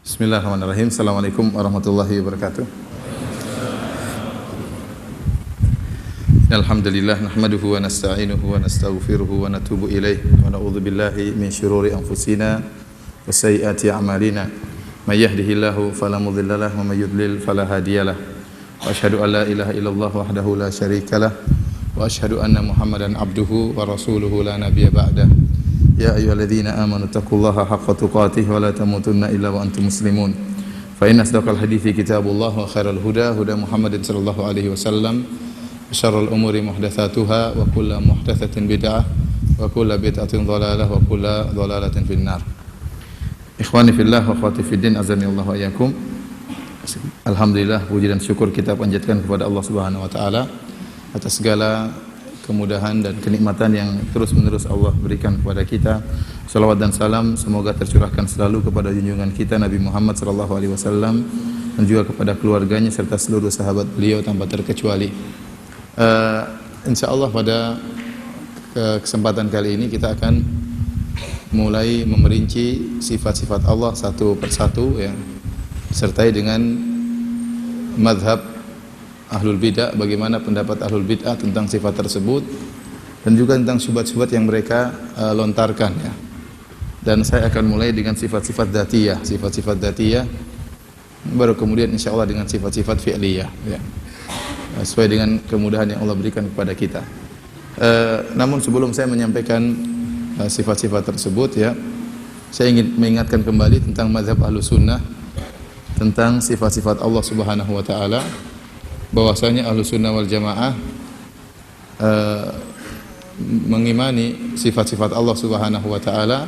Bismillahirrahmanirrahim. Assalamualaikum warahmatullahi wabarakatuh. Alhamdulillah nahmaduhu wa nasta'inuhu wa nastaghfiruhu wa natubu ilaih wa na'udzu billahi min syururi anfusina wa sayyiati a'malina. May yahdihillahu fala mudilla lahu wa may yudlil fala hadiyalah. Wa asyhadu an la ilaha illallah wahdahu la syarikalah wa asyhadu anna Muhammadan abduhu wa rasuluhu la nabiyya ba'dah. Ya ayyuhalladzina amanu taqullaha haqqa tuqatih wa la tamutunna illa wa antum muslimun. Fa inna asdaqal hadithi kitabullah wa khairal huda huda Muhammadin sallallahu alaihi wasallam. Syarrul umuri muhdatsatuha wa kullu muhdatsatin bid'ah wa kullu bid'atin dhalalah wa kullu dhalalatin finnar. Ikhwani fillah wa akhwati fiddin azanillahu wa iyyakum. Alhamdulillah, puji dan syukur kita panjatkan kepada Allah Subhanahu wa taala atas segala kemudahan dan kenikmatan yang terus-menerus Allah berikan kepada kita. Salawat dan salam semoga tercurahkan selalu kepada junjungan kita Nabi Muhammad sallallahu alaihi wasallam dan juga kepada keluarganya serta seluruh sahabat beliau tanpa terkecuali. Insyaallah pada kesempatan kali ini kita akan mulai memerinci sifat-sifat Allah satu persatu ya, disertai dengan mazhab Ahlul Bid'ah, bagaimana pendapat Ahlul Bid'ah tentang sifat tersebut dan juga tentang syubhat-syubhat yang mereka lontarkan ya. Dan saya akan mulai dengan sifat-sifat dzatiyah, sifat-sifat dzatiyah, baru kemudian insyaallah dengan sifat-sifat fi'liyah ya. Sesuai dengan kemudahan yang Allah berikan kepada kita. Namun sebelum saya menyampaikan sifat-sifat tersebut ya, saya ingin mengingatkan kembali tentang mazhab Ahlus Sunnah tentang sifat-sifat Allah Subhanahu wa taala. Bahwasanya Ahlus Sunnah wal Jamaah mengimani sifat-sifat Allah Subhanahu wa taala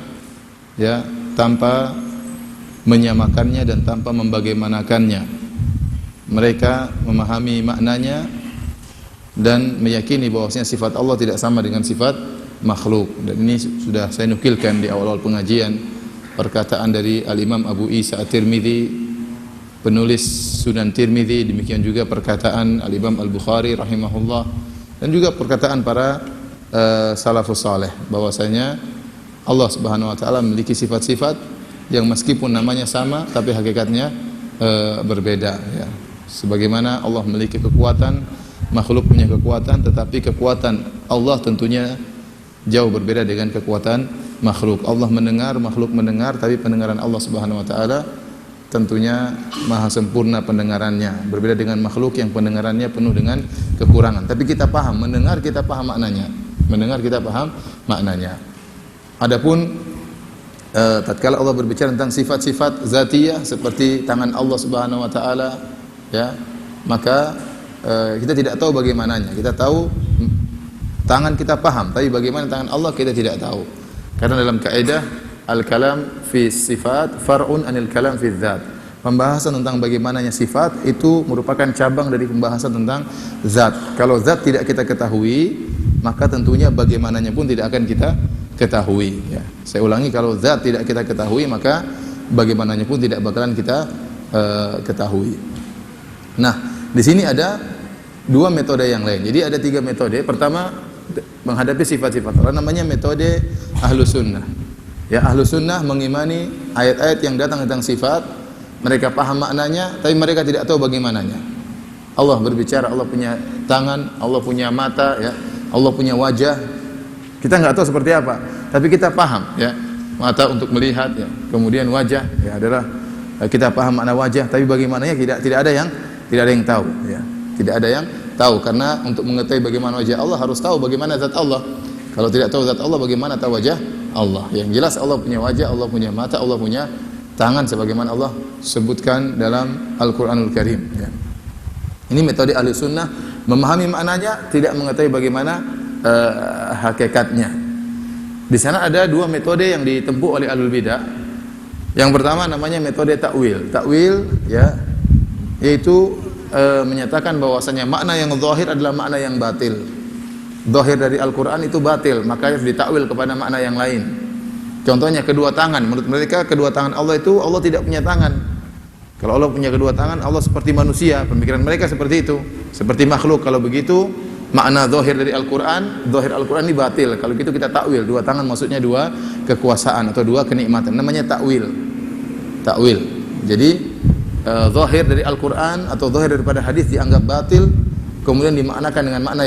ya, tanpa menyamakannya dan tanpa membagaimanakannya. Mereka memahami maknanya dan meyakini bahwasanya sifat Allah tidak sama dengan sifat makhluk. Dan ini sudah saya nukilkan di awal-awal pengajian perkataan dari Al-Imam Abu Isa At-Tirmidzi, penulis Sunan Tirmidzi, demikian juga perkataan Al-Imam Al-Bukhari rahimahullah dan juga perkataan para salafus saleh bahwasanya Allah Subhanahu wa taala memiliki sifat-sifat yang meskipun namanya sama tapi hakikatnya berbeda ya. Sebagaimana Allah memiliki kekuatan, makhluk punya kekuatan, tetapi kekuatan Allah tentunya jauh berbeda dengan kekuatan makhluk. Allah mendengar, makhluk mendengar, tapi pendengaran Allah Subhanahu wa taala tentunya maha sempurna pendengarannya, berbeda dengan makhluk yang pendengarannya penuh dengan kekurangan. Tapi kita paham, mendengar kita paham maknanya. Mendengar kita paham maknanya. Adapun tatkala Allah berbicara tentang sifat-sifat zatiyah seperti tangan Allah Subhanahu wa taala ya, maka kita tidak tahu bagaimananya. Kita tahu tangan kita paham, tapi bagaimana tangan Allah kita tidak tahu. Karena dalam kaidah al-kalam fi sifat far'un anil kalam fi dzat. Pembahasan tentang bagaimananya sifat itu merupakan cabang dari pembahasan tentang zat. Kalau zat tidak kita ketahui, maka tentunya bagaimananya pun tidak akan kita ketahui ya. Saya ulangi, kalau zat tidak kita ketahui, maka bagaimananya pun tidak bakalan kita ketahui. Nah, di sini ada dua metode yang lain. Jadi ada tiga metode. Pertama, menghadapi sifat-sifat Allah namanya metode Ahlus Sunnah. Ya, Ahlus Sunnah mengimani ayat-ayat yang datang tentang sifat, mereka paham maknanya, tapi mereka tidak tahu bagaimananya. Allah berbicara, Allah punya tangan, Allah punya mata, ya, Allah punya wajah. Kita nggak tahu seperti apa, tapi kita paham, ya, mata untuk melihat, ya, kemudian wajah, ya, adalah kita paham makna wajah, tapi bagaimananya tidak ada yang tahu, ya, tidak ada yang tahu. Karena untuk mengetahui bagaimana wajah Allah harus tahu bagaimana zat Allah. Kalau tidak tahu zat Allah, bagaimana tahu wajah Allah? Yang jelas Allah punya wajah, Allah punya mata, Allah punya tangan sebagaimana Allah sebutkan dalam Al-Qur'anul Karim ya. Ini metode Ahli Sunnah, memahami maknanya, tidak mengetahui bagaimana hakikatnya. Di sana ada dua metode yang ditempuh oleh Ahlul Bidah. Yang pertama namanya metode takwil. Takwil ya, yaitu menyatakan bahwasanya makna yang zahir adalah makna yang batil. Zahir dari Al-Quran itu batil, makanya ditakwil kepada makna yang lain. Contohnya kedua tangan, menurut mereka kedua tangan Allah itu, Allah tidak punya tangan. Kalau Allah punya kedua tangan, Allah seperti manusia, pemikiran mereka seperti itu, seperti makhluk. Kalau begitu, makna zahir dari Al-Quran, zahir Al-Quran ini batil. Kalau gitu kita takwil, dua tangan maksudnya dua kekuasaan atau dua kenikmatan, namanya takwil. Takwil Jadi zahir dari Al-Quran atau zahir daripada hadis dianggap batil, kemudian dimaknakan dengan makna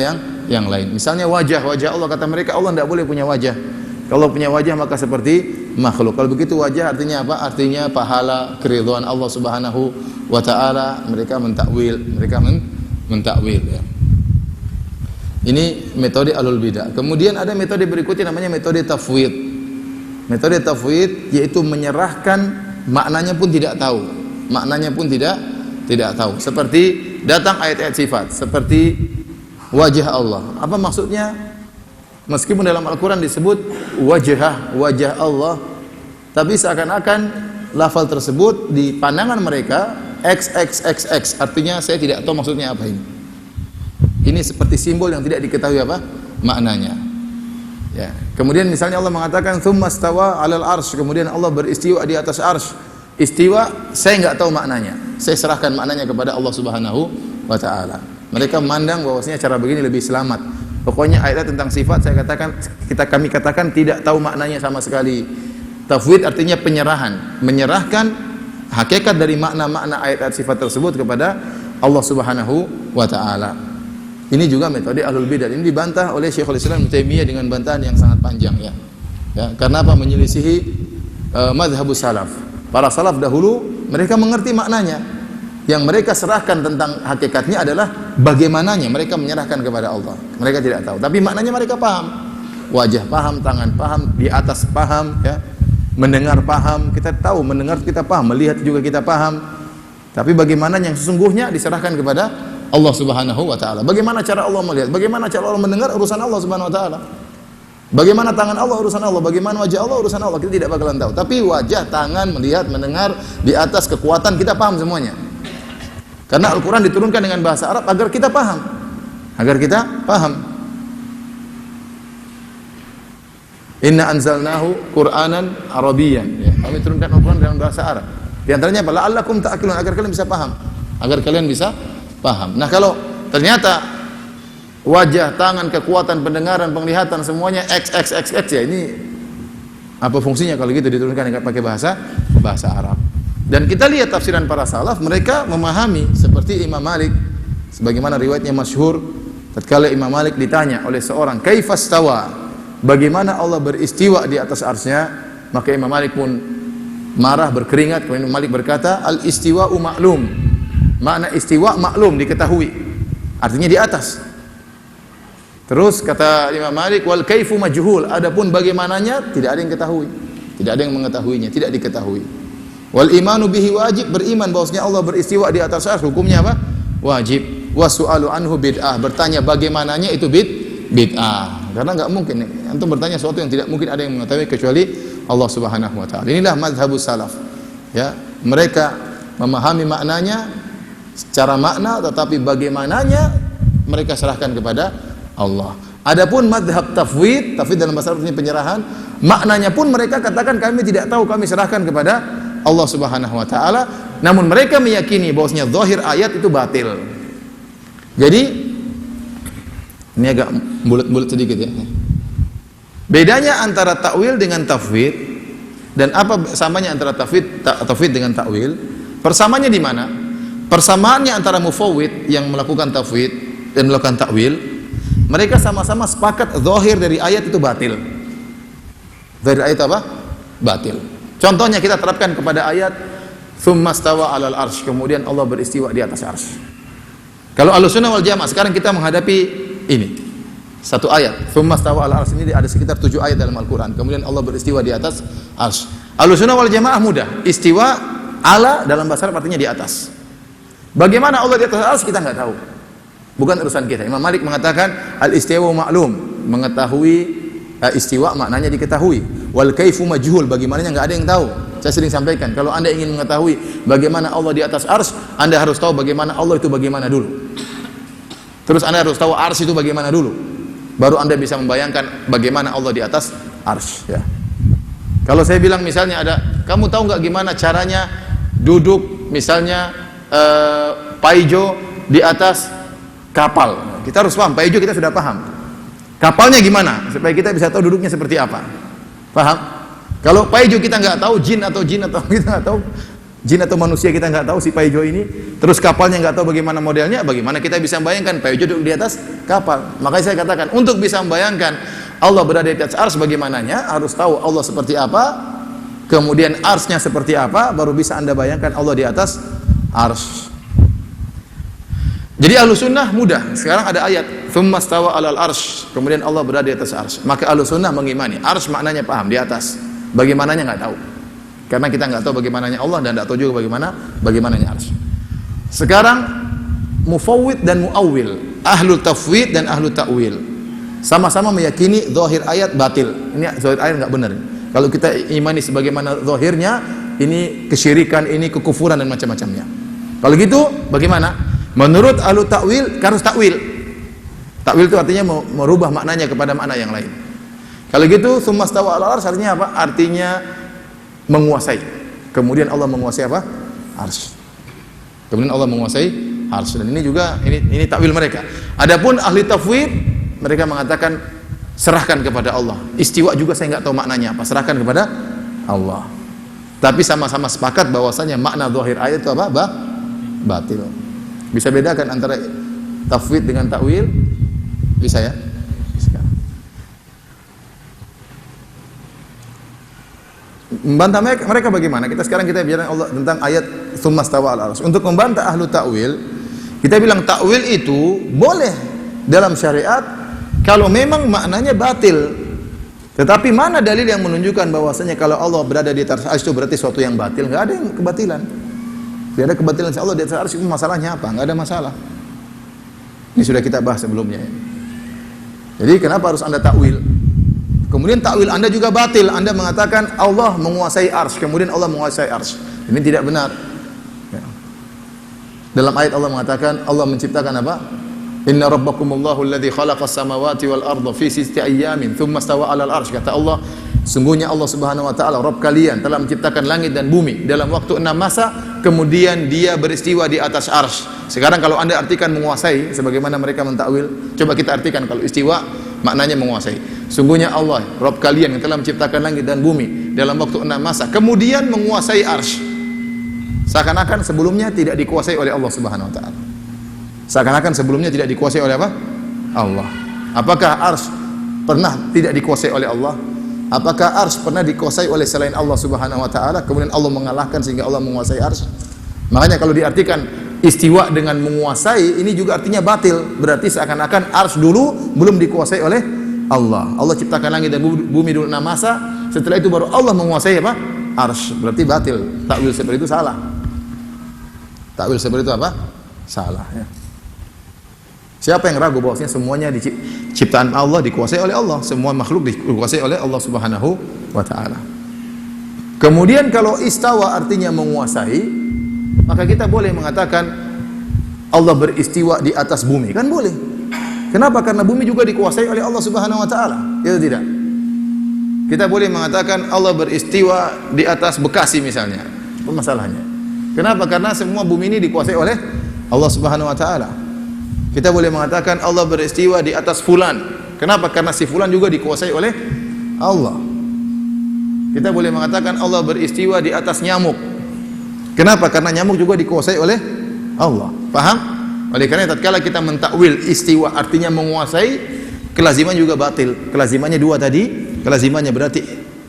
yang lain. Misalnya wajah Allah, kata mereka Allah tidak boleh punya wajah. Kalau punya wajah maka seperti makhluk. Kalau begitu wajah artinya apa? Artinya pahala, keridhaan Allah Subhanahu wa taala. Mereka mentakwil, ya. Ini metode ahlul bidah. Kemudian ada metode berikutnya namanya metode tafwid. Metode tafwid yaitu menyerahkan, maknanya pun tidak tahu. Maknanya pun tidak tahu. Seperti datang ayat-ayat sifat, seperti wajah Allah. Apa maksudnya? Meskipun dalam Al-Quran disebut wajah Allah, tapi seakan-akan lafal tersebut di pandangan mereka XXXX, artinya saya tidak tahu maksudnya apa ini. Ini seperti simbol yang tidak diketahui apa maknanya. Ya. Kemudian misalnya Allah mengatakan tsumma stawa 'alal arsy, kemudian Allah beristiwa di atas arsy. Istiwa saya enggak tahu maknanya. Saya serahkan maknanya kepada Allah Subhanahu wa taala. Mereka memandang bahwasanya cara begini lebih selamat. Pokoknya ayat tentang sifat kami katakan tidak tahu maknanya sama sekali. Tafwid artinya penyerahan, menyerahkan hakikat dari makna-makna ayat-ayat sifat tersebut kepada Allah Subhanahu wa taala. Ini juga metode ahlul bidah. Ini dibantah oleh Syekhul Islam Ibnu Taimiyah dengan bantahan yang sangat panjang, ya. Karena apa? Menyelisihi mazhabus salaf. Para salaf dahulu mereka mengerti maknanya. Yang mereka serahkan tentang hakikatnya adalah bagaimananya, mereka menyerahkan kepada Allah. Mereka tidak tahu, tapi maknanya mereka paham. Wajah paham, tangan paham, di atas paham, ya. Mendengar paham, kita tahu, mendengar kita paham, melihat juga kita paham. Tapi bagaimana yang sesungguhnya diserahkan kepada Allah Subhanahu wa taala. Bagaimana cara Allah melihat? Bagaimana cara Allah mendengar? Urusan Allah Subhanahu wa taala. Bagaimana tangan Allah? Urusan Allah. Bagaimana wajah Allah? Urusan Allah. Kita tidak bakalan tahu. Tapi wajah, tangan, melihat, mendengar, di atas kekuatan kita paham semuanya. Karena Al-Qur'an diturunkan dengan bahasa Arab agar kita paham. Agar kita paham. Inna anzalnahu Qur'anan Arabiyyan. Ya, kami turunkan Al-Qur'an dalam bahasa Arab. Di antaranya apa? La'allakum ta'qilun, agar kalian bisa paham. Agar kalian bisa paham. Nah, kalau ternyata wajah, tangan, kekuatan, pendengaran, penglihatan semuanya XXXX, ya ini apa fungsinya kalau gitu diturunkan dengan pakai bahasa Arab. Dan kita lihat tafsiran para salaf, mereka memahami seperti Imam Malik, sebagaimana riwayatnya masyhur, tatkala Imam Malik ditanya oleh seorang, "Kaifastawa?" Bagaimana Allah beristiwa di atas arsy-Nya? Maka Imam Malik pun marah, berkeringat. Kemudian Imam Malik berkata, "Al-istiwa'u ma'lum." Makna istiwa maklum, diketahui. Artinya di atas. Terus kata Imam Malik, "Wal kaifu majhul." Adapun bagaimananya tidak ada yang ketahui. Tidak ada yang mengetahuinya, tidak diketahui. Wal imanu bihi wajib, beriman bahwasanya Allah beristiwa di atas arsy, hukumnya apa? Wajib. Wasu'alu anhu bid'ah, bertanya bagaimananya itu bid'ah. Karena enggak mungkin antum bertanya sesuatu yang tidak mungkin ada yang mengetahui kecuali Allah Subhanahu wa taala. Inilah mazhabus salaf. Ya, mereka memahami maknanya secara makna, tetapi bagaimananya mereka serahkan kepada Allah. Adapun mazhab tafwid dalam bahasa Arab artinya penyerahan, maknanya pun mereka katakan kami tidak tahu, kami serahkan kepada Allah Subhanahu wa taala. Namun mereka meyakini bahwasanya zahir ayat itu batil. Jadi ini agak bulat-bulat sedikit, ya. Bedanya antara takwil dengan tafwid, dan apa samanya antara tafwid dengan takwil? Persamanya di mana? Persamaannya antara mufawwid yang melakukan tafwid dan melakukan takwil, mereka sama-sama sepakat zahir dari ayat itu batil. Zahir ayat apa? Batil. Contohnya kita terapkan kepada ayat tsumma stawa 'alal arsy, kemudian Allah beristiwa di atas arsy. Kalau Ahlussunnah wal Jamaah sekarang kita menghadapi ini. Satu ayat, tsumma stawa 'alal arsy, ini ada sekitar 7 ayat dalam Al-Qur'an. Kemudian Allah beristiwa di atas arsy. Ahlussunnah wal Jamaah mudah. Istiwa ala dalam bahasa Arab artinya di atas. Bagaimana Allah di atas arsy kita enggak tahu. Bukan urusan kita. Imam Malik mengatakan al-istiwa ma'lum, mengetahui istiwa maknanya diketahui. Wal kaifu majhul, bagaimananya enggak ada yang tahu. Saya sering sampaikan, kalau Anda ingin mengetahui bagaimana Allah di atas arsy, Anda harus tahu bagaimana Allah itu bagaimana dulu. Terus Anda harus tahu arsy itu bagaimana dulu. Baru Anda bisa membayangkan bagaimana Allah di atas arsy, ya. Kalau saya bilang misalnya ada, kamu tahu enggak gimana caranya duduk misalnya paijo di atas kapal. Kita harus paham, paijo kita sudah paham. Kapalnya gimana? Supaya kita bisa tahu duduknya seperti apa. Paham? Kalau paijo kita nggak tahu, jin atau kita nggak tahu, jin atau manusia kita nggak tahu si Paijo ini, terus kapalnya nggak tahu bagaimana modelnya, bagaimana kita bisa membayangkan Paijo duduk di atas kapal? Makanya saya katakan, untuk bisa membayangkan Allah berada di atas ars bagaimananya, harus tahu Allah seperti apa, kemudian arsnya seperti apa, baru bisa Anda bayangkan Allah di atas ars. Jadi ahlu sunnah mudah. Sekarang ada ayat thumma stawa alal arsh, kemudian Allah berada di atas arsh. Maka ahlu sunnah mengimani arsh maknanya paham, di atas. Bagaimananya nggak tahu, karena kita nggak tahu bagaimananya Allah dan nggak tahu juga bagaimananya arsh. Sekarang mufawwid dan muawwil, ahlu tafwid dan ahlu ta'wil, sama-sama meyakini zahir ayat batil. Ini zahir ayat nggak benar. Kalau kita imani sebagaimana zahirnya, ini kesyirikan, ini kekufuran dan macam-macamnya. Kalau gitu bagaimana? Menurut ahlu ta'wil, harus ta'wil. Ta'wil itu artinya merubah maknanya kepada makna yang lain. Kalau gitu, summa stawa ala arsy artinya apa? Artinya menguasai. Kemudian Allah menguasai apa? Arsy. Kemudian Allah menguasai arsy. Dan ini juga ini ta'wil mereka. Adapun ahli tafwid, mereka mengatakan serahkan kepada Allah. Istiwa juga saya nggak tahu maknanya apa. Serahkan kepada Allah. Tapi sama-sama sepakat bahwasanya makna zahir ayat itu apa? Batil. Bisa bedakan antara tafwid dengan ta'wil? Bisa ya? Bisa. Membantah mereka bagaimana? Sekarang kita bicara Allah tentang ayat tsumma stawa al-arsy. Untuk membantah ahlu ta'wil, kita bilang ta'wil itu boleh dalam syariat kalau memang maknanya batil. Tetapi mana dalil yang menunjukkan bahwasanya kalau Allah berada di atas arsy itu berarti sesuatu yang batil? Enggak ada yang kebatilan. Tidak ada kebatilan Allah di atas arsy, itu masalahnya apa? Enggak ada masalah. Ini sudah kita bahas sebelumnya ya. Jadi kenapa harus Anda takwil? Kemudian takwil Anda juga batil. Anda mengatakan Allah menguasai arsy, kemudian Allah menguasai arsy. Ini tidak benar. Ya. Dalam ayat Allah mengatakan Allah menciptakan apa? Inna rabbakumullahu alladzi khalaqas samawati wal arda fi sittati ayyamin tsumma stawa 'alal arsy. Kata Allah, sungguhnya Allah Subhanahu wa taala Rabb kalian telah menciptakan langit dan bumi dalam waktu 6 masa, kemudian dia beristiwa di atas arsy. Sekarang kalau Anda artikan menguasai sebagaimana mereka mentakwil, coba kita artikan kalau istiwa maknanya menguasai. Sungguhnya Allah Rabb kalian yang telah menciptakan langit dan bumi dalam waktu 6 masa, kemudian menguasai arsy. Seakan-akan sebelumnya tidak dikuasai oleh Allah Subhanahu wa taala. Seakan-akan sebelumnya tidak dikuasai oleh apa? Allah. Apakah arsy pernah tidak dikuasai oleh Allah? Apakah arsy pernah dikuasai oleh selain Allah Subhanahu wa taala, kemudian Allah mengalahkan sehingga Allah menguasai arsy? Makanya kalau diartikan istiwa dengan menguasai, ini juga artinya batil. Berarti seakan-akan arsy dulu belum dikuasai oleh Allah. Allah ciptakan langit dan bumi dulu 6 masa, setelah itu baru Allah menguasai apa? Arsy. Berarti batil. Takwil seperti itu salah. Takwil seperti itu apa? Salah ya. Siapa yang ragu bahwasanya semuanya ciptaan Allah dikuasai oleh Allah, semua makhluk dikuasai oleh Allah Subhanahu wa taala. Kemudian kalau istawa artinya menguasai, maka kita boleh mengatakan Allah beristiwa di atas bumi, kan boleh. Kenapa? Karena bumi juga dikuasai oleh Allah Subhanahu wa taala. Ya tidak? Kita boleh mengatakan Allah beristiwa di atas Bekasi misalnya. Apa masalahnya? Kenapa? Karena semua bumi ini dikuasai oleh Allah Subhanahu wa taala. Kita boleh mengatakan Allah beristiwa di atas fulan. Kenapa? Karena si fulan juga dikuasai oleh Allah. Kita boleh mengatakan Allah beristiwa di atas nyamuk. Kenapa? Karena nyamuk juga dikuasai oleh Allah. Paham? Oleh karena tatkala kita mentakwil istiwa artinya menguasai, kelaziman juga batil. Kelazimannya dua tadi. Kelazimannya berarti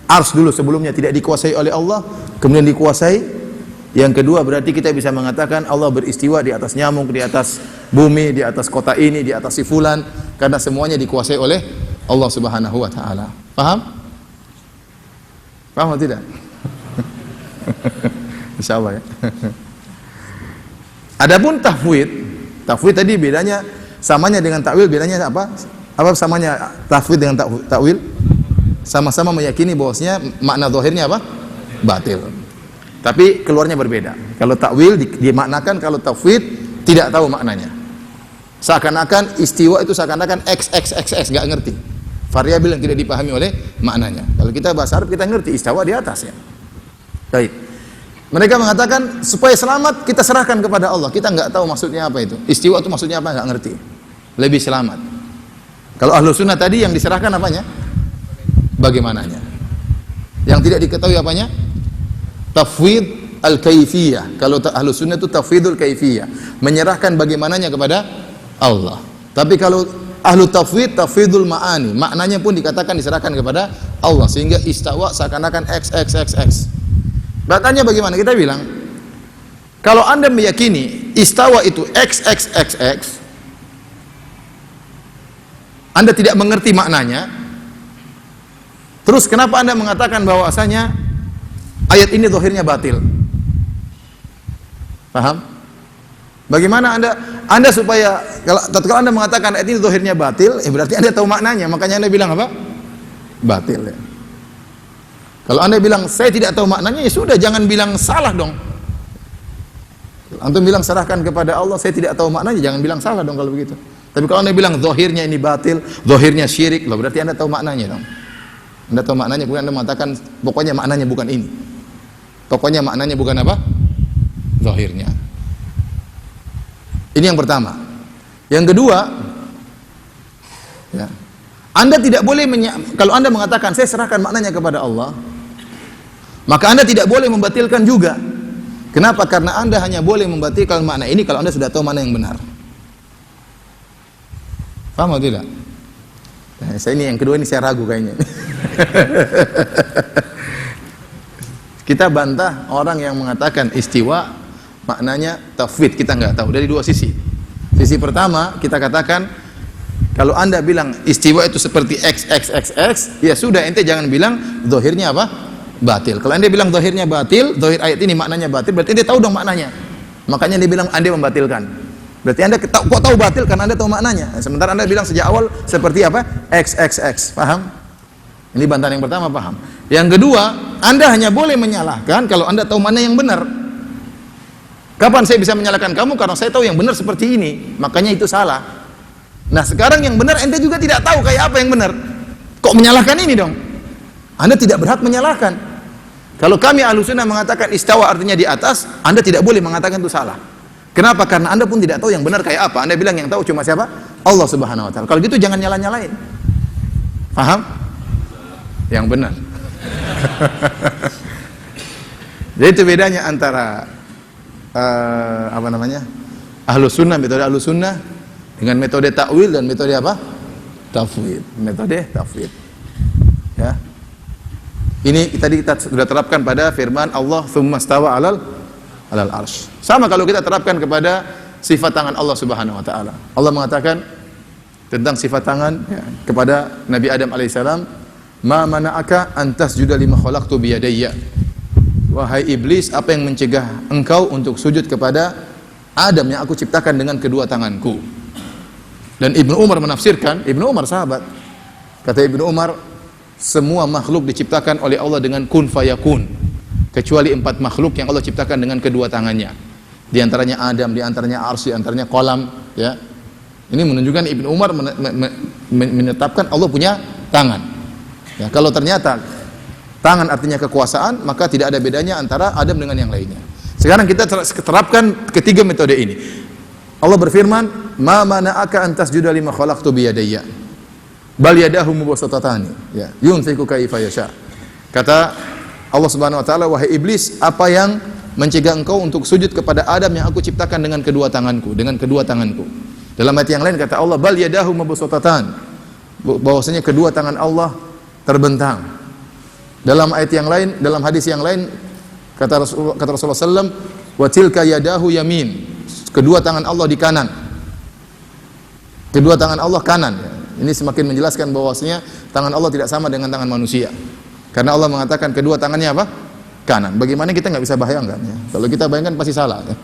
arsy dulu sebelumnya tidak dikuasai oleh Allah, kemudian dikuasai. Yang kedua berarti kita bisa mengatakan Allah beristiwa di atas nyamuk, di atas bumi, di atas kota ini, di atas si fulan, karena semuanya dikuasai oleh Allah Subhanahu wa taala. Paham? Paham atau tidak? Insyaallah ya. Adapun tafwid tadi bedanya, samanya dengan takwil bedanya apa? Apa samanya tafwid dengan takwil? Sama-sama meyakini bahwasanya makna zahirnya apa? Batil. Tapi keluarnya berbeda. Kalau takwil dimaknakan, kalau tafwid tidak tahu maknanya. Seakan-akan istiwa itu seakan-akan x, nggak ngerti. Variabel yang tidak dipahami oleh maknanya. Kalau kita bahasa Arab kita ngerti istawa di atasnya. Baik. Mereka mengatakan supaya selamat kita serahkan kepada Allah. Kita nggak tahu maksudnya apa itu. Istiwa itu maksudnya apa? Nggak ngerti. Lebih selamat. Kalau ahlu sunnah tadi yang diserahkan apanya? Bagaimananya. Yang tidak diketahui apanya? Tafwid al-kaifiyah. Kalau Ahlus Sunnah itu tafwidul kaifiyah, menyerahkan bagaimananya kepada Allah. Tapi kalau Ahlu tafwid, tafwidul ma'ani, maknanya pun dikatakan diserahkan kepada Allah, sehingga istawa seakan-akan x. Makanya bagaimana kita bilang, kalau Anda meyakini istawa itu x, Anda tidak mengerti maknanya, terus kenapa Anda mengatakan bahwasanya ayat ini zahirnya batil? Paham? Bagaimana Anda supaya kalau Anda mengatakan ayat ini zahirnya batil, berarti Anda tahu maknanya, makanya Anda bilang apa? Batil ya. Kalau Anda bilang saya tidak tahu maknanya, ya sudah, jangan bilang salah dong. Antum bilang serahkan kepada Allah, saya tidak tahu maknanya, jangan bilang salah dong kalau begitu. Tapi kalau Anda bilang zahirnya ini batil, zahirnya syirik, loh berarti Anda tahu maknanya dong. Anda tahu maknanya, kemudian Anda mengatakan pokoknya maknanya bukan ini. Pokoknya maknanya bukan apa? Zahirnya. Ini yang pertama. Yang kedua, ya, Anda tidak boleh kalau Anda mengatakan saya serahkan maknanya kepada Allah, maka Anda tidak boleh membatilkan juga. Kenapa? Karena Anda hanya boleh membatilkan makna ini kalau Anda sudah tahu mana yang benar. Paham atau tidak? Nah, saya ini yang kedua ini saya ragu kayaknya. Kita bantah orang yang mengatakan istiwa maknanya tafwid, kita nggak tahu, dari dua sisi. Sisi pertama, kita katakan kalau Anda bilang istiwa itu seperti x, ya sudah, ente jangan bilang zahirnya apa? Batil. Kalau Anda bilang zahirnya batil, zahir ayat ini maknanya batil, berarti ente tahu dong maknanya. Makanya dia bilang Anda membatilkan. Berarti Anda kok tahu batil karena Anda tahu maknanya. Sementara Anda bilang sejak awal seperti apa? X. Paham? Ini bantahan yang pertama, paham? Yang kedua, Anda hanya boleh menyalahkan kalau Anda tahu mana yang benar. Kapan saya bisa menyalahkan kamu? Karena saya tahu yang benar seperti ini, makanya itu salah. Nah sekarang yang benar ente juga tidak tahu kayak apa yang benar, kok menyalahkan ini dong? Anda tidak berhak menyalahkan. Kalau kami Ahlus Sunnah mengatakan istawa artinya di atas, Anda tidak boleh mengatakan itu salah. Kenapa? Karena Anda pun tidak tahu yang benar kayak apa. Anda bilang yang tahu cuma siapa? Allah Subhanahu Wa Taala. Kalau gitu jangan nyalain. Paham? Yang benar. Jadi itu bedanya antara Ahlus Sunnah, metode Ahlus Sunnah dengan metode takwil dan metode apa? Tafwid. Metode tafwid. Ya. Ini tadi kita sudah terapkan pada firman Allah tsumma stawa alal arsy. Sama kalau kita terapkan kepada sifat tangan Allah Subhanahu wa taala. Allah mengatakan tentang sifat tangan ya, kepada Nabi Adam alaihissalam, "Ma mana'aka an tasjuda lima khalaqtu bi yadayya." Wahai iblis, apa yang mencegah engkau untuk sujud kepada Adam yang aku ciptakan dengan kedua tanganku? Dan Ibnu Umar menafsirkan, Ibnu Umar sahabat, kata Ibnu Umar, semua makhluk diciptakan oleh Allah dengan kun fayakun, kecuali 4 makhluk yang Allah ciptakan dengan kedua tangannya. Di antaranya Adam, di antaranya Arsy, di antaranya kolam. Ya, ini menunjukkan Ibnu Umar menetapkan Allah punya tangan. Ya, kalau ternyata tangan artinya kekuasaan, maka tidak ada bedanya antara Adam dengan yang lainnya. Sekarang kita terapkan ketiga metode ini. Allah berfirman, "Ma mana'aka an tasjuda lima khalaqtu bi yadayya." Bal yadahu mubsatatani. Ya, yunfiqu kaifa yasha. Kata Allah Subhanahu wa taala, "Wahai iblis, apa yang mencegah engkau untuk sujud kepada Adam yang aku ciptakan dengan kedua tanganku, dengan kedua tanganku?" Dalam ayat yang lain kata Allah, "Bal yadahu mubsatatan." Bahwasanya kedua tangan Allah terbentang. Dalam ayat yang lain, dalam hadis yang lain kata Rasulullah SAW, wa tilka yadahu yamin, kedua tangan Allah di kanan. Kedua tangan Allah kanan. Ini semakin menjelaskan bahwasanya tangan Allah tidak sama dengan tangan manusia. Karena Allah mengatakan kedua tangannya apa? Kanan. Bagaimana kita nggak bisa bayangkan ya? Kalau kita bayangkan pasti salah. Ya?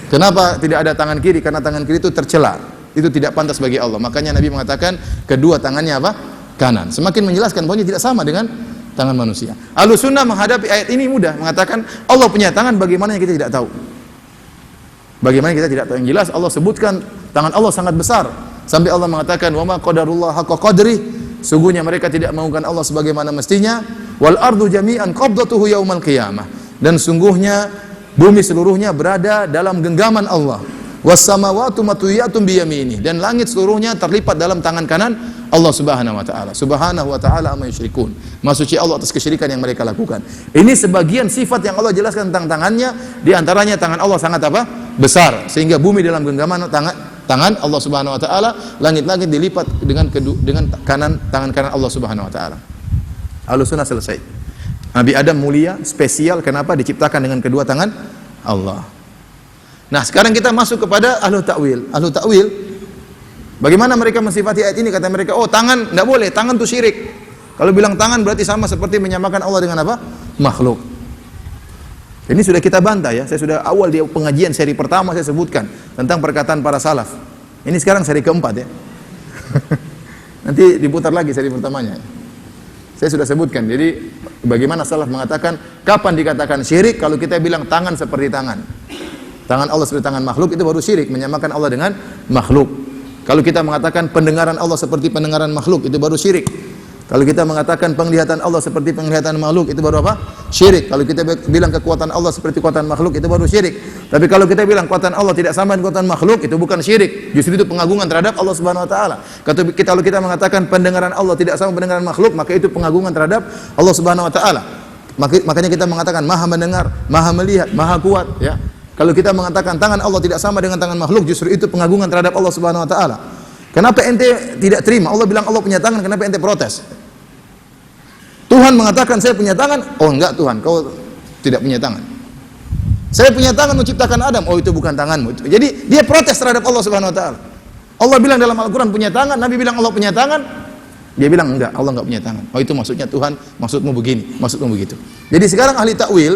Kenapa tidak ada tangan kiri? Karena tangan kiri itu tercela. Itu tidak pantas bagi Allah. Makanya Nabi mengatakan kedua tangannya apa? Kanan. Semakin menjelaskan bahwa tidak sama dengan tangan manusia. Ahlus Sunnah menghadapi ayat ini mudah, mengatakan Allah punya tangan, bagaimana yang kita tidak tahu? Bagaimana kita tidak tahu? Yang jelas Allah sebutkan tangan Allah sangat besar, sampai Allah mengatakan wa ma qadarullah haqqa qadri, sungguhnya mereka tidak mengagungkan Allah sebagaimana mestinya, wal ardu jami'an qabdatuhu yaumal qiyamah, dan sungguhnya bumi seluruhnya berada dalam genggaman Allah Was samawati matwiyatun bi yaminih, dan langit seluruhnya terlipat dalam tangan kanan Allah Subhanahu wa taala. Subhanahu wa taala amma yusyrikun. Maha suci Allah atas kesyirikan yang mereka lakukan. Ini sebagian sifat yang Allah jelaskan tentang tangannya, di antaranya tangan Allah sangat apa? Besar, sehingga bumi dalam genggaman tangan Allah Subhanahu wa taala, langit-langit dilipat dengan tangan kanan Allah Subhanahu wa taala. Ahlussunnah selesai. Nabi Adam mulia, spesial, kenapa diciptakan dengan kedua tangan Allah. Nah, sekarang kita masuk kepada ahlu ta'wil. Ahlu ta'wil, bagaimana mereka mensifati ayat ini? Kata mereka, oh tangan, tidak boleh, tangan itu syirik. Kalau bilang tangan berarti sama seperti menyamakan Allah dengan apa? Makhluk. Ini sudah kita bantah ya, saya sudah awal di pengajian seri pertama saya sebutkan tentang perkataan para salaf. Ini sekarang seri keempat ya. Nanti diputar lagi seri pertamanya. Saya sudah sebutkan, jadi bagaimana salaf mengatakan, kapan dikatakan syirik? Kalau kita bilang tangan seperti tangan. Tangan Allah seperti tangan makhluk, itu baru syirik, menyamakan Allah dengan makhluk. Kalau kita mengatakan pendengaran Allah seperti pendengaran makhluk, itu baru syirik. Kalau kita mengatakan penglihatan Allah seperti penglihatan makhluk, itu baru apa? Syirik. Kalau kita bilang kekuatan Allah seperti kekuatan makhluk, itu baru syirik. Tapi kalau kita bilang kekuatan Allah tidak sama dengan kekuatan makhluk, itu bukan syirik. Justru itu pengagungan terhadap Allah Subhanahu wa taala. Kalau kita mengatakan pendengaran Allah tidak sama pendengaran makhluk, maka itu pengagungan terhadap Allah Subhanahu wa taala. Makanya kita mengatakan Maha mendengar, Maha melihat, Maha kuat, ya. Kalau kita mengatakan tangan Allah tidak sama dengan tangan makhluk, justru itu pengagungan terhadap Allah Subhanahu wa taala. Kenapa ente tidak terima? Allah bilang Allah punya tangan, kenapa ente protes? Tuhan mengatakan saya punya tangan, oh enggak Tuhan, kau tidak punya tangan. Saya punya tangan menciptakan Adam, oh itu bukan tanganmu. Jadi dia protes terhadap Allah Subhanahu wa taala. Allah bilang dalam Al-Qur'an punya tangan, Nabi bilang Allah punya tangan, dia bilang enggak, Allah enggak punya tangan. Oh itu maksudnya Tuhan, maksudmu begini, maksudmu begitu. Jadi sekarang ahli takwil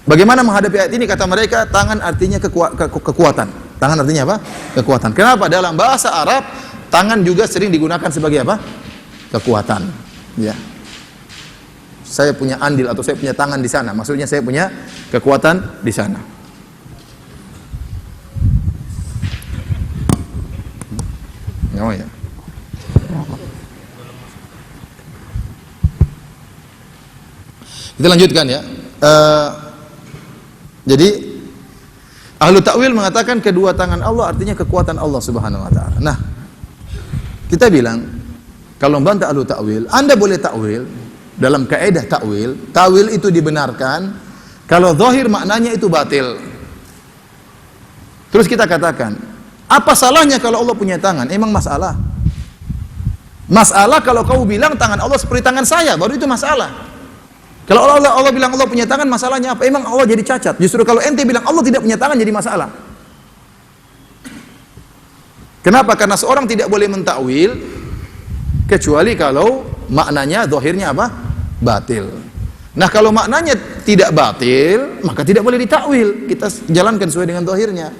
bagaimana menghadapi ayat ini? Kata mereka, tangan artinya kekuatan. Tangan artinya apa? Kekuatan. Kenapa? Dalam bahasa Arab, tangan juga sering digunakan sebagai apa? Kekuatan. Ya. Saya punya andil atau saya punya tangan di sana. Maksudnya saya punya kekuatan di sana. Oh ya. Kita lanjutkan ya. Jadi ahlu ta'wil mengatakan kedua tangan Allah artinya kekuatan Allah Subhanahu wa taala. Nah, kita bilang kalau membantah ahlu ta'wil, Anda boleh ta'wil dalam kaidah ta'wil. Ta'wil itu dibenarkan kalau zahir maknanya itu batil. Terus kita katakan, apa salahnya kalau Allah punya tangan? Emang masalah? Masalah kalau kau bilang tangan Allah seperti tangan saya, baru itu masalah. Kalau Allah bilang Allah punya tangan, masalahnya apa? Emang Allah jadi cacat? Justru kalau ente bilang Allah tidak punya tangan jadi masalah. Kenapa? Karena seorang tidak boleh mentakwil kecuali kalau maknanya zahirnya apa? Batil. Nah, kalau maknanya tidak batil, maka tidak boleh ditakwil. Kita jalankan sesuai dengan zahirnya.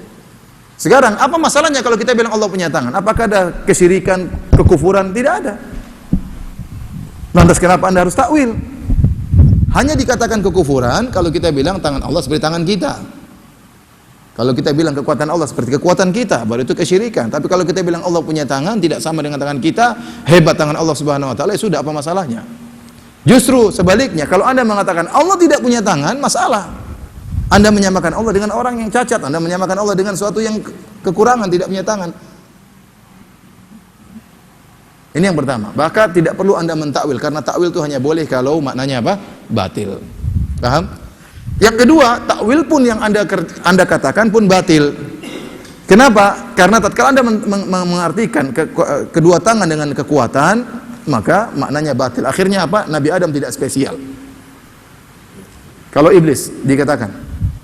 Sekarang, apa masalahnya kalau kita bilang Allah punya tangan? Apakah ada kesyirikan, kekufuran? Tidak ada. Lantas kenapa Anda harus takwil? Hanya dikatakan kekufuran kalau kita bilang tangan Allah seperti tangan kita. Kalau kita bilang kekuatan Allah seperti kekuatan kita, baru itu kesyirikan. Tapi kalau kita bilang Allah punya tangan tidak sama dengan tangan kita, hebat tangan Allah Subhanahu wa taala, ya sudah, apa masalahnya? Justru sebaliknya, kalau Anda mengatakan Allah tidak punya tangan, masalah. Anda menyamakan Allah dengan orang yang cacat, Anda menyamakan Allah dengan sesuatu yang kekurangan, tidak punya tangan. Ini yang pertama. Bahkan tidak perlu Anda mentakwil, karena takwil itu hanya boleh kalau maknanya apa? Batil. Paham? Yang kedua, takwil pun yang Anda katakan pun batil. Kenapa? Karena tatkala Anda mengartikan kedua tangan dengan kekuatan, maka maknanya batil. Akhirnya apa? Nabi Adam tidak spesial. Kalau iblis dikatakan,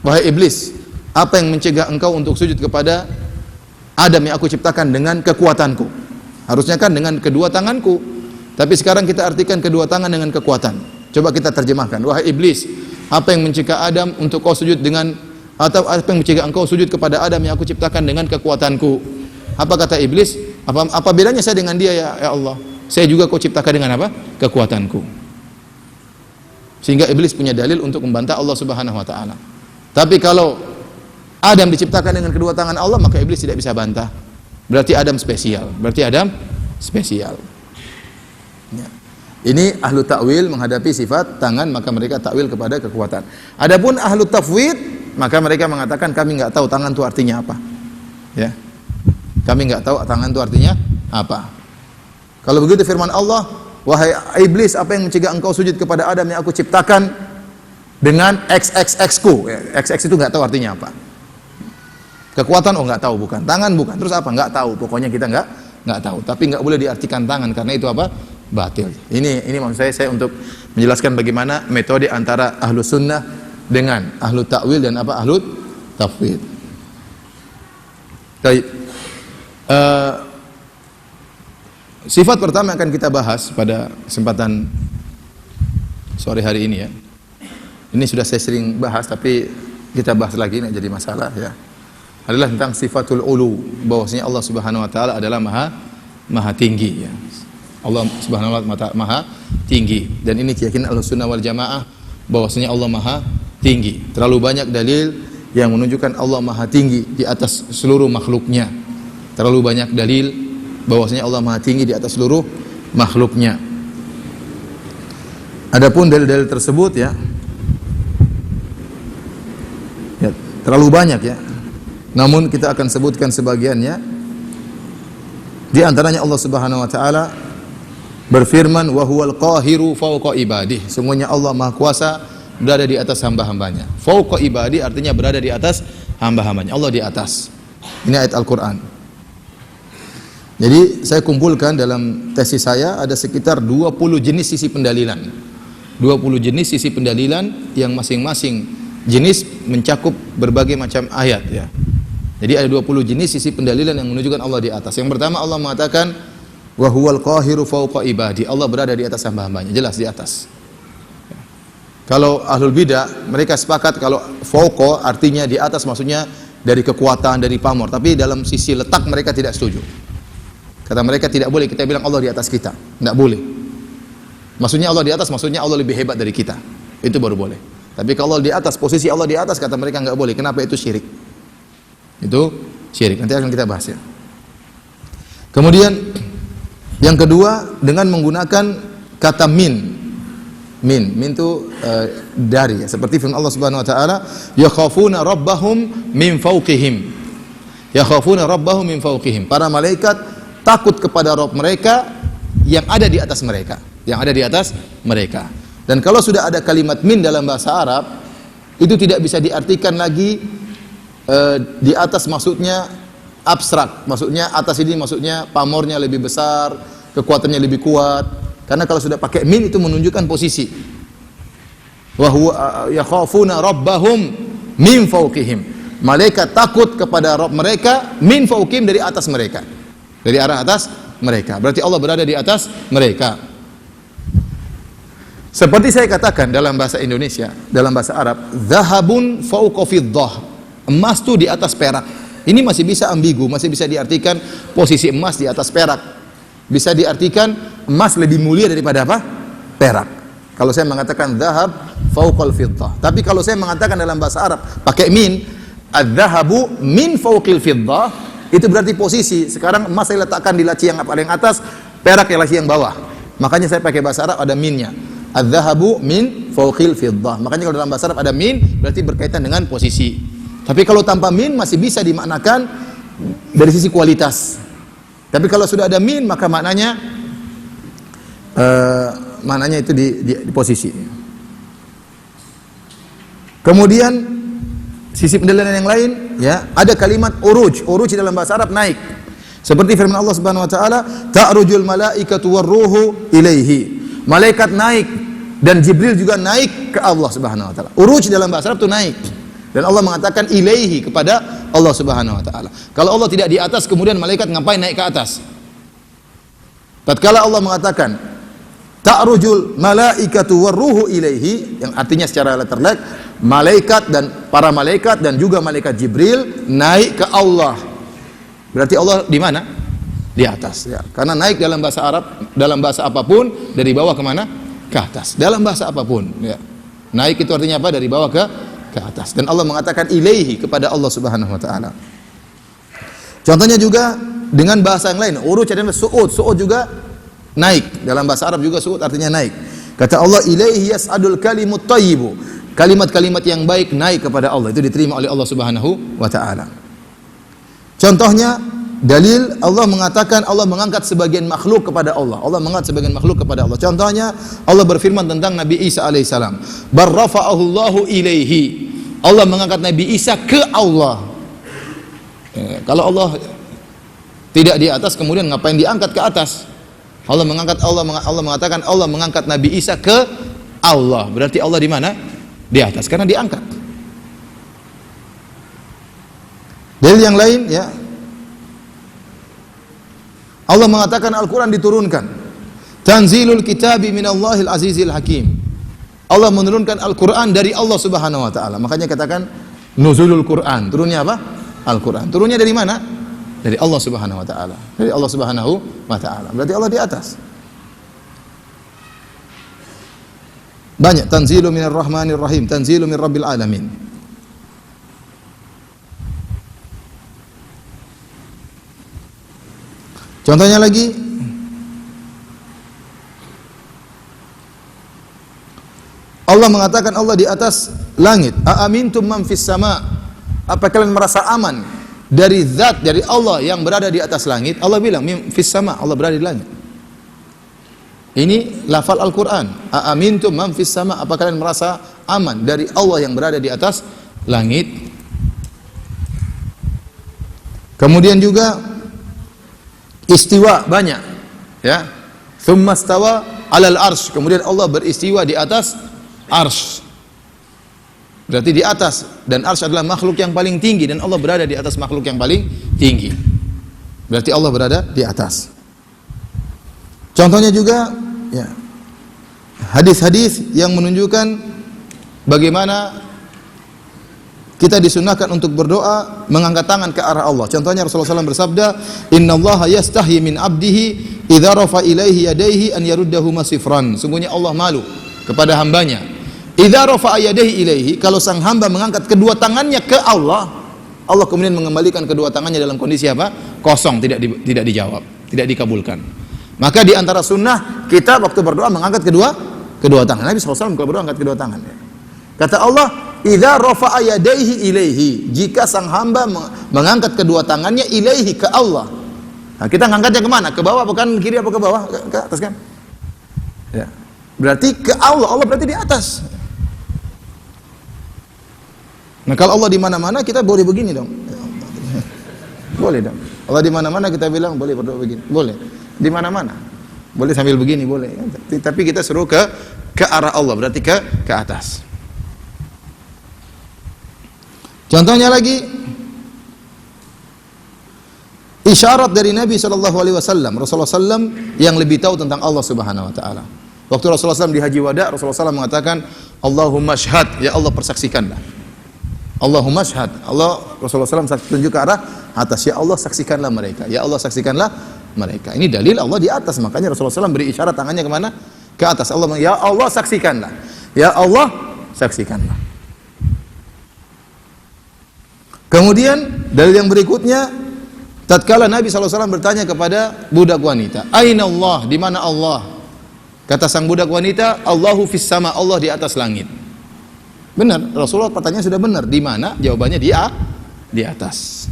wahai iblis, apa yang mencegah engkau untuk sujud kepada Adam yang aku ciptakan dengan kekuatanku? Harusnya kan dengan kedua tanganku. Tapi sekarang kita artikan kedua tangan dengan kekuatan. Coba kita terjemahkan, wahai iblis, apa yang mencegah Adam untuk kau sujud dengan, atau apa yang mencegah engkau sujud kepada Adam yang aku ciptakan dengan kekuatanku? Apa kata iblis? Apa bedanya saya dengan dia ya Allah? Saya juga kau ciptakan dengan apa? Kekuatanku. Sehingga iblis punya dalil untuk membantah Allah Subhanahu wa taala. Tapi kalau Adam diciptakan dengan kedua tangan Allah, maka iblis tidak bisa bantah. Berarti Adam spesial. Berarti Adam spesial. Ya. Ini ahlu ta'wil menghadapi sifat tangan, maka mereka ta'wil kepada kekuatan. Adapun ahlu tafwid, maka mereka mengatakan kami enggak tahu tangan itu artinya apa. Ya. Kami enggak tahu tangan itu artinya apa. Kalau begitu firman Allah, wahai iblis, apa yang mencegah engkau sujud kepada Adam yang aku ciptakan dengan XXX-ku? Ya, XX itu enggak tahu artinya apa. Kekuatan, oh enggak tahu, bukan. Tangan, bukan. Terus apa? Enggak tahu. Pokoknya kita enggak tahu. Tapi enggak boleh diartikan tangan karena itu apa? Batil. Ini maksud saya untuk menjelaskan bagaimana metode antara ahlu sunnah dengan ahlu ta'wil dan apa? Ahlu tafwid. Baik. Sifat pertama akan kita bahas pada kesempatan sore hari ini ya. Ini sudah saya sering bahas tapi kita bahas lagi, ini jadi masalah ya. Adalah tentang sifatul ulu, bahwasanya Allah Subhanahu wa taala adalah maha tinggi ya. Allah Subhanahu wa taala maha tinggi, dan ini keyakinan Ahlussunnah wal Jamaah bahwasanya Allah maha tinggi. Terlalu banyak dalil yang menunjukkan Allah maha tinggi di atas seluruh makhluknya. Terlalu banyak dalil bahwasanya Allah maha tinggi di atas seluruh makhluknya. Adapun dalil-dalil tersebut ya terlalu banyak ya. Namun kita akan sebutkan sebagiannya. Di antaranya Allah Subhanahu wa taala berfirman, wa huwal qahiru fawqa ibadih. Sungguhnya Allah Maha Kuasa berada di atas hamba-hambanya. Fawqa ibadih artinya berada di atas hamba-hambanya. Allah di atas. Ini ayat Al-Qur'an. Jadi saya kumpulkan dalam tesis saya ada sekitar 20 jenis sisi pendalilan. 20 jenis sisi pendalilan yang masing-masing jenis mencakup berbagai macam ayat ya. Jadi ada 20 jenis sisi pendalilan yang menunjukkan Allah di atas. Yang pertama Allah mengatakan wa huwal qahiru fawqa ibadi. Allah berada di atas hamba-hambanya, jelas di atas. Kalau ahlul bidah mereka sepakat kalau fawqa artinya di atas, maksudnya dari kekuatan, dari pamor, tapi dalam sisi letak mereka tidak setuju. Kata mereka tidak boleh kita bilang Allah di atas kita, tidak boleh. Maksudnya Allah di atas, maksudnya Allah lebih hebat dari kita. Itu baru boleh. Tapi kalau di atas, posisi Allah di atas, kata mereka enggak boleh. Kenapa? Itu syirik. Itu syirik. Nanti akan kita bahas ya. Kemudian yang kedua dengan menggunakan kata min. Min itu dari ya. Seperti firman Allah Subhanahu wa taala, yakhafuna rabbahum min fawqihim. Yakhafuna rabbahum min fawqihim. Para malaikat takut kepada Rabb mereka yang ada di atas mereka, yang ada di atas mereka. Dan kalau sudah ada kalimat min dalam bahasa Arab, itu tidak bisa diartikan lagi di atas maksudnya abstrak. Maksudnya atas ini maksudnya pamornya lebih besar, kekuatannya lebih kuat. Karena kalau sudah pakai min itu menunjukkan posisi. Wa huwa yakhafuna rabbahum min fawqihim. Malaikat takut kepada Rabb mereka min fawqihim, dari atas mereka. Dari arah atas mereka. Berarti Allah berada di atas mereka. Seperti saya katakan dalam bahasa Indonesia, dalam bahasa Arab, zahabun fawqa fiddah. Emas itu di atas perak. Ini masih bisa ambigu, masih bisa diartikan posisi emas di atas perak. Bisa diartikan emas lebih mulia daripada apa? Perak. Kalau saya mengatakan zahab fawqal fiddah. Tapi kalau saya mengatakan dalam bahasa Arab pakai min, adz-dzahabu min fawqil fiddah, itu berarti posisi. Sekarang emas saya letakkan di laci yang paling atas, perak yang laci yang bawah. Makanya saya pakai bahasa Arab ada minnya. Adz-dzahabu min fawqil fiddah. Makanya kalau dalam bahasa Arab ada min, berarti berkaitan dengan posisi. Tapi kalau tanpa min masih bisa dimaknakan dari sisi kualitas. Tapi kalau sudah ada min maka maknanya itu di posisi. Kemudian sisi pendalilan yang lain ya, ada kalimat uruj. Uruj dalam bahasa Arab naik. Seperti firman Allah Subhanahu wa taala, ta'rujul malaikatu warruhu ilaihi. Malaikat naik dan Jibril juga naik ke Allah Subhanahu wa taala. Uruj dalam bahasa Arab itu naik. Dan Allah mengatakan ilaihi, kepada Allah Subhanahu wa taala. Kalau Allah tidak di atas, kemudian malaikat ngapain naik ke atas? Tatkala Allah mengatakan ta'rujul malaikatu warruhu ilaihi, yang artinya secara letterlek malaikat dan para malaikat dan juga malaikat Jibril naik ke Allah. Berarti Allah di mana? Di atas ya. Karena naik dalam bahasa Arab, dalam bahasa apapun, dari bawah ke mana? Ke atas. Dalam bahasa apapun ya. Naik itu artinya apa? Dari bawah ke atas. Dan Allah mengatakan ilaihi, kepada Allah Subhanahu wa taala. Contohnya juga dengan bahasa yang lain, uruj adalah su'ud. Su'ud juga naik. Dalam bahasa Arab juga su'ud artinya naik. Kata Allah ilaihi yas'adul kalimut thayyibu. kalimat-kalimat yang baik naik kepada Allah, itu diterima oleh Allah Subhanahu wa taala. Contohnya dalil Allah mengatakan Allah mengangkat sebagian makhluk kepada Allah. Allah mengangkat sebagian makhluk kepada Allah. Contohnya Allah berfirman tentang Nabi Isa alaihissalam, barrafa'ahu Allahu ilaihi. Allah mengangkat Nabi Isa ke Allah. Kalau Allah tidak di atas, kemudian ngapain diangkat ke atas? Allah mengatakan Allah mengangkat Nabi Isa ke Allah. Berarti Allah di mana? Di atas, karena diangkat. Dalil yang lain, ya, Allah mengatakan Al-Quran diturunkan. Tanzilul kitabi minallahil azizil hakim. Allah menurunkan Al-Quran dari Allah Subhanahu wa taala. Makanya katakan nuzulul Quran. Turunnya apa? Al-Quran. Turunnya dari mana? Dari Allah Subhanahu wa taala. Dari Allah Subhanahu wa taala. Berarti Allah di atas. Banyak tanzilu minar rahmanir rahim, tanzilu min rabbil alamin. Contohnya lagi, Allah mengatakan Allah di atas langit. Aamintum man fis sama? Apa kalian merasa aman dari zat, dari Allah yang berada di atas langit? Allah bilang fis sama, Allah berada di langit. Ini lafal Al-Quran. Aamintum man fis sama? Apa kalian merasa aman dari Allah yang berada di atas langit? Kemudian juga istiwa banyak, ya. Tsumma stawa 'alal arsy. Kemudian Allah beristiwa di atas arsy. Berarti di atas, dan arsy adalah makhluk yang paling tinggi, dan Allah berada di atas makhluk yang paling tinggi. Berarti Allah berada di atas. Contohnya juga, ya, hadis-hadis yang menunjukkan bagaimana kita disunahkan untuk berdoa mengangkat tangan ke arah Allah. Contohnya Rasulullah SAW bersabda, Innallaha yastahyi min abdihi idza rafa ilaihi yadayhi an yaruddahuma sifran. Sungguhnya Allah malu kepada hambanya. Idza rafa yadayhi ilaihi, kalau sang hamba mengangkat kedua tangannya ke Allah, Allah kemudian mengembalikan kedua tangannya dalam kondisi apa? Kosong, tidak dijawab, tidak dikabulkan. Maka di antara sunnah kita waktu berdoa mengangkat kedua tangan. Nabi SAW kalau berdoa angkat kedua tangan. Kata Allah, idza rafa'a yadayhi ilaihi, jika sang hamba mengangkat kedua tangannya ilaihi, ke Allah. Nah, kita ngangkatnya kemana? Ke bawah, bukan kiri apa ke bawah? Ke atas kan? Ya. Berarti ke Allah. Allah berarti di atas. Nah, kalau Allah di mana-mana, kita boleh begini dong. Boleh dong. Allah di mana-mana kita bilang boleh berdoa begini. Boleh. Di mana-mana. Boleh sambil begini, boleh. Tapi kita suruh ke arah Allah, berarti ke atas. Contohnya lagi, isyarat dari Nabi SAW, Rasulullah SAW yang lebih tahu tentang Allah Subhanahu Wa Taala. Waktu Rasulullah SAW di Haji Wada, Rasulullah SAW mengatakan, Allahumma syhad, ya Allah persaksikanlah. Allahumma syhad, Rasulullah SAW tunjuk ke arah atas, ya Allah saksikanlah mereka, ya Allah saksikanlah mereka. Ini dalil Allah di atas, makanya Rasulullah SAW beri isyarat tangannya kemana? Ke atas. Allah, ya Allah saksikanlah, ya Allah saksikanlah. Kemudian dalil yang berikutnya, tatkala Nabi SAW bertanya kepada budak wanita, Aina Allah, di mana Allah? Kata sang budak wanita, Allahu fis sama, Allah di atas langit. Benar, Rasulullah pertanyaan sudah benar. Di mana? Jawabannya di atas.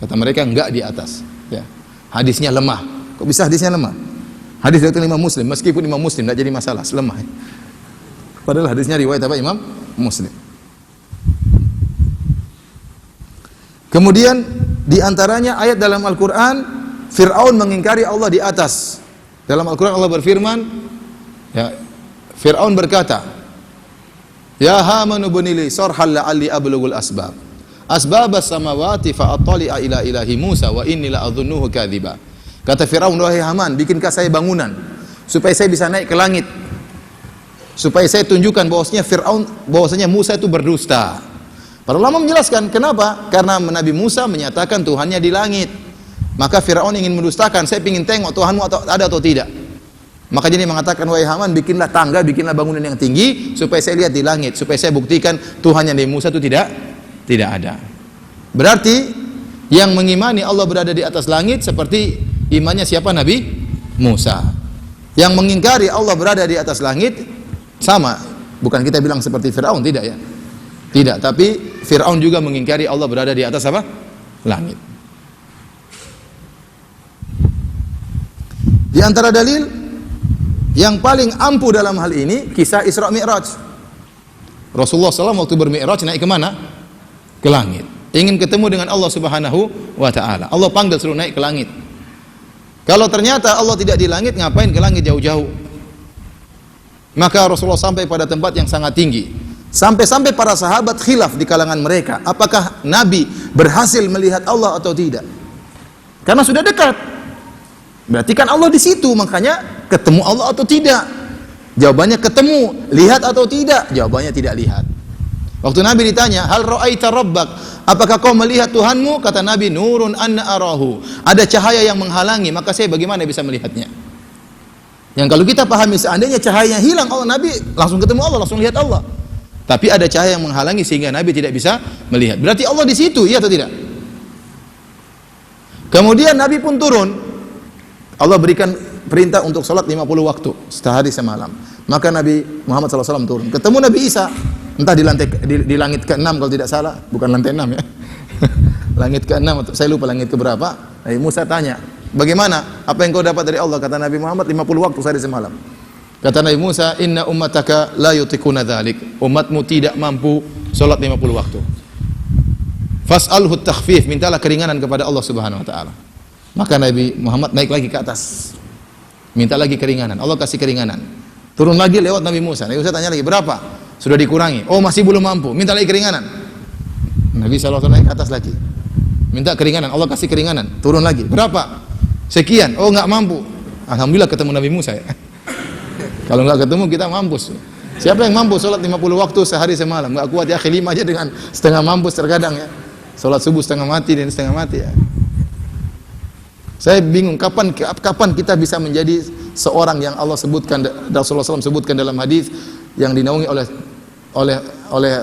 Kata mereka enggak di atas. Ya. Hadisnya lemah. Kok bisa hadisnya lemah? Hadis dari Imam Muslim, meskipun Imam Muslim tidak jadi masalah, lemah. Padahal hadisnya riwayat apa? Imam Muslim. Kemudian di antaranya ayat dalam Al-Quran, Fir'aun mengingkari Allah di atas. Dalam Al-Quran Allah berfirman, ya, Fir'aun berkata, Ya Hamanu bunili sarhal la'alli ablughul asbab. Asbabas samawati fa'attali'a ila ilahi Musa wa inni la'adhunnuhu kadhiba. Kata Fir'aun, wahai Haman, bikinkah saya bangunan supaya saya bisa naik ke langit, supaya saya tunjukkan bahwasanya Musa itu berdusta. Para ulama menjelaskan kenapa? Karena Nabi Musa menyatakan Tuhannya di langit. Maka Fir'aun ingin mendustakan, saya ingin tengok Tuhanmu ada atau tidak. Maka jadi mengatakan, wahai Haman, bikinlah tangga, bikinlah bangunan yang tinggi supaya saya lihat di langit, supaya saya buktikan Tuhannya Nabi Musa itu tidak ada. Berarti yang mengimani Allah berada di atas langit seperti imannya siapa? Nabi Musa. Yang mengingkari Allah berada di atas langit sama Bukan kita bilang seperti Fir'aun, tidak ya. Tidak, tapi Fir'aun juga mengingkari Allah berada di atas apa? Langit. Di antara dalil yang paling ampuh dalam hal ini kisah Isra Mi'raj. Rasulullah SAW waktu bermi'raj naik ke mana? Ke langit. Ingin ketemu dengan Allah Subhanahu wa Ta'ala. Allah panggil suruh naik ke langit. Kalau ternyata Allah tidak di langit, ngapain ke langit jauh-jauh? Maka Rasulullah sampai pada tempat yang sangat tinggi. Sampai-sampai para sahabat khilaf di kalangan mereka, apakah Nabi berhasil melihat Allah atau tidak? Karena sudah dekat. Berarti kan Allah di situ, makanya ketemu Allah atau tidak? Jawabannya ketemu. Lihat atau tidak? Jawabannya tidak lihat. Waktu Nabi ditanya, hal ra'aita rabbak? Apakah kau melihat Tuhanmu? Kata Nabi, nurun anna arahu. Ada cahaya yang menghalangi, maka saya bagaimana bisa melihatnya? Yang kalau kita pahami, seandainya cahayanya hilang, Allah Nabi langsung ketemu Allah, langsung lihat Allah. Tapi ada cahaya yang menghalangi sehingga Nabi tidak bisa melihat. Berarti Allah di situ, iya atau tidak? Kemudian Nabi pun turun. Allah berikan perintah untuk salat 50 waktu sehari semalam. Maka Nabi Muhammad SAW turun. Ketemu Nabi Isa, entah di langit ke-6 kalau tidak salah, bukan lantai 6 ya. Langit ke-6 atau saya lupa langit ke berapa. Nabi Musa tanya, "Bagaimana? Apa yang kau dapat dari Allah?" Kata Nabi Muhammad, 50 waktu sehari semalam. Kata Nabi Musa, "Inna ummataka la yutiquna dzalik." Umatmu tidak mampu salat 50 waktu. Fas'alhu takhfif, mintalah keringanan kepada Allah Subhanahu wa taala. Maka Nabi Muhammad naik lagi ke atas. Minta lagi keringanan, Allah kasih keringanan. Turun lagi lewat Nabi Musa. Nabi Musa tanya lagi, "Berapa?" Sudah dikurangi. "Oh, masih belum mampu." Minta lagi keringanan. Nabi SAW naik ke atas lagi. Minta keringanan, Allah kasih keringanan. Turun lagi. "Berapa?" "Sekian." "Oh, enggak mampu." Alhamdulillah ketemu Nabi Musa ya. Kalau enggak ketemu kita mampus. Siapa yang mampu salat 50 waktu sehari semalam? Enggak kuat ya, 5 aja dengan setengah mampus terkadang ya. Salat subuh setengah mati dan setengah mati ya. Saya bingung kapan kita bisa menjadi seorang yang Allah sebutkan, Rasulullah SAW sebutkan dalam hadis yang dinaungi oleh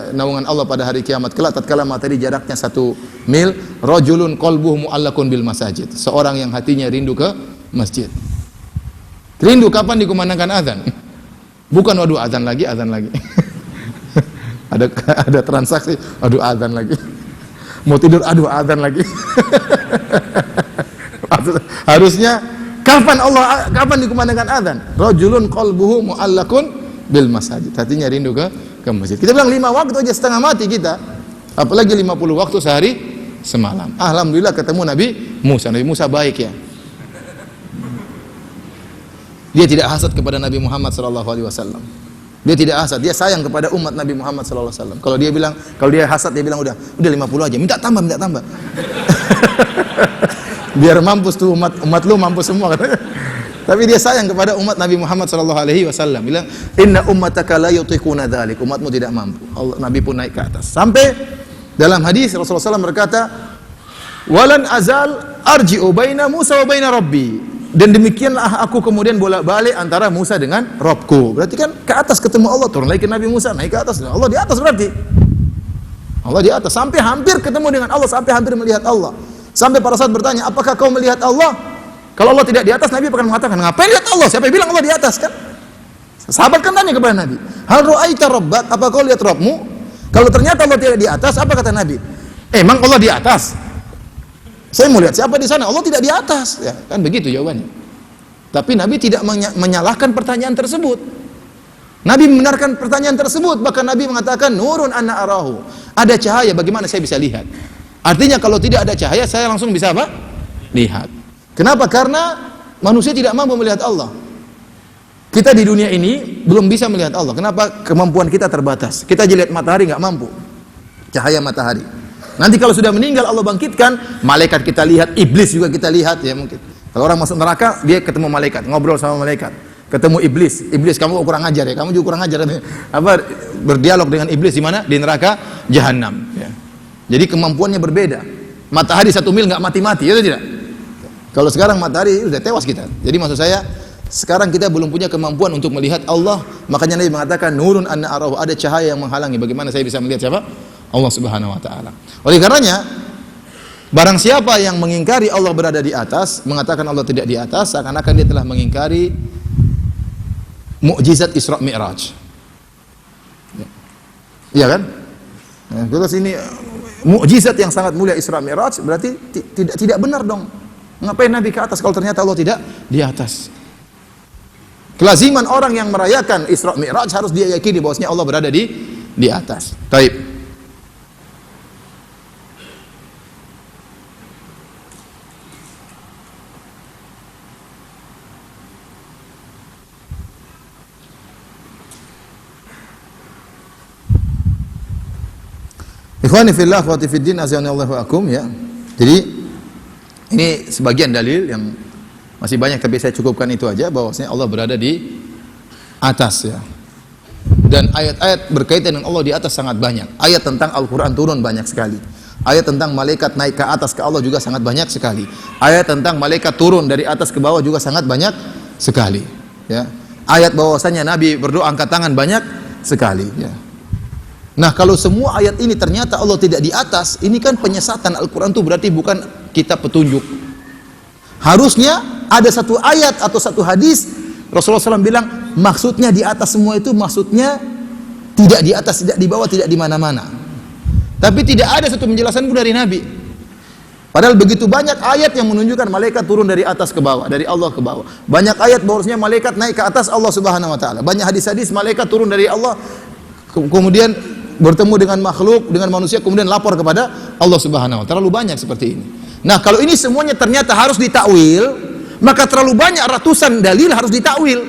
naungan Allah pada hari kiamat kelak tatkala matahari jaraknya 1 mil, rajulun qalbuhu mu'allaqun bil masajid. Seorang yang hatinya rindu ke masjid. Rindu kapan dikumandangkan azan? Bukan waduh azan lagi. ada transaksi, aduh azan lagi. Mau tidur, aduh azan lagi. Harusnya kapan dikumandangkan azan? Rajulun qalbuhu mu'allaqun bil masajid. Hatinya rindu ke masjid. Kita bilang 5 waktu aja setengah mati kita. Apalagi 50 waktu sehari semalam. Alhamdulillah ketemu Nabi Musa. Nabi Musa baik ya. Dia tidak hasad kepada Nabi Muhammad SAW. Dia tidak hasad, dia sayang kepada umat Nabi Muhammad SAW. Kalau dia hasad, dia bilang udah 50 aja, minta tambah. Biar mampus tuh umat lu mampus semua. Tapi dia sayang kepada umat Nabi Muhammad SAW. Bilang, "Inna ummataka la yutiquna dzalik." Umatmu tidak mampu. Nabi pun naik ke atas. Sampai dalam hadis Rasulullah SAW berkata, "Walan azal arji'u baina Musa wa baina Rabbi." Dan demikianlah aku kemudian bolak-balik antara Musa dengan Rabbku. Berarti kan ke atas ketemu Allah, turun lagi ke Nabi Musa, naik ke atas. Allah di atas berarti. Allah di atas sampai hampir ketemu dengan Allah, sampai hampir melihat Allah. Sampai para sahabat bertanya, "Apakah kau melihat Allah?" Kalau Allah tidak di atas, Nabi akan mengatakan, "Ngapain lihat Allah? Siapa yang bilang Allah di atas?" Kan? Sahabat kan tanya kepada Nabi, "Hal ra'aita rabbak? Apa kau lihat Rabbmu?" Kalau ternyata Allah tidak di atas, apa kata Nabi? "Emang Allah di atas? Saya mau lihat siapa di sana, Allah tidak di atas." Ya, kan begitu jawabannya. Tapi Nabi tidak menyalahkan pertanyaan tersebut. Nabi membenarkan pertanyaan tersebut, bahkan Nabi mengatakan, "Nurun anna arahu." Ada cahaya, bagaimana saya bisa lihat? Artinya kalau tidak ada cahaya, saya langsung bisa apa? Lihat. Kenapa? Karena manusia tidak mampu melihat Allah. Kita di dunia ini belum bisa melihat Allah. Kenapa? Kemampuan kita terbatas. Kita aja lihat matahari nggak mampu. Cahaya matahari. Nanti kalau sudah meninggal Allah bangkitkan, malaikat kita lihat, iblis juga kita lihat ya mungkin. Kalau orang masuk neraka, dia ketemu malaikat, ngobrol sama malaikat. Ketemu iblis, kamu kurang ajar ya, kamu juga kurang ajar. Berdialog dengan iblis di mana? Di neraka jahanam. Ya. Jadi kemampuannya berbeda. Matahari 1 mil nggak mati-mati, ya tidak? Kalau sekarang matahari udah tewas kita. Jadi maksud saya, sekarang kita belum punya kemampuan untuk melihat Allah. Makanya Nabi mengatakan, "Nurun anna arahu." Ada cahaya yang menghalangi. Bagaimana saya bisa melihat siapa? Allah Subhanahu wa taala. Oleh karenanya, barang siapa yang mengingkari Allah berada di atas, mengatakan Allah tidak di atas, seakan-akan dia telah mengingkari mukjizat Isra Mi'raj. Iya kan? Nah, terus ini mukjizat yang sangat mulia Isra Mi'raj, berarti tidak benar dong. Ngapain Nabi ke atas kalau ternyata Allah tidak di atas? Kelaziman orang yang merayakan Isra Mi'raj harus dia yakini bahwasanya Allah berada di atas. Baik. Ikhwani fillah wa fiddin azanallahu akum ya. Jadi ini sebagian dalil yang masih banyak tapi saya cukupkan itu aja bahwasanya Allah berada di atas ya. Dan ayat-ayat berkaitan dengan Allah di atas sangat banyak. Ayat tentang Al-Qur'an turun banyak sekali. Ayat tentang malaikat naik ke atas ke Allah juga sangat banyak sekali. Ayat tentang malaikat turun dari atas ke bawah juga sangat banyak sekali ya. Ayat bahwasanya Nabi berdoa angkat tangan banyak sekali ya. Nah, kalau semua ayat ini ternyata Allah tidak di atas, ini kan penyesatan. Al-Quran itu berarti bukan kitab petunjuk. Harusnya ada satu ayat atau satu hadis Rasulullah SAW bilang maksudnya di atas semua itu maksudnya tidak di atas, tidak di bawah, tidak di mana-mana. Tapi tidak ada satu penjelasan pun dari Nabi. Padahal begitu banyak ayat yang menunjukkan malaikat turun dari atas ke bawah, dari Allah ke bawah. Banyak ayat bahwasanya malaikat naik ke atas Allah Subhanahu wa taala. Banyak hadis-hadis malaikat turun dari Allah kemudian bertemu dengan makhluk, dengan manusia, kemudian lapor kepada Allah Subhanahu wa taala. Terlalu banyak seperti ini. Nah, kalau ini semuanya ternyata harus ditakwil, maka terlalu banyak ratusan dalil harus ditakwil.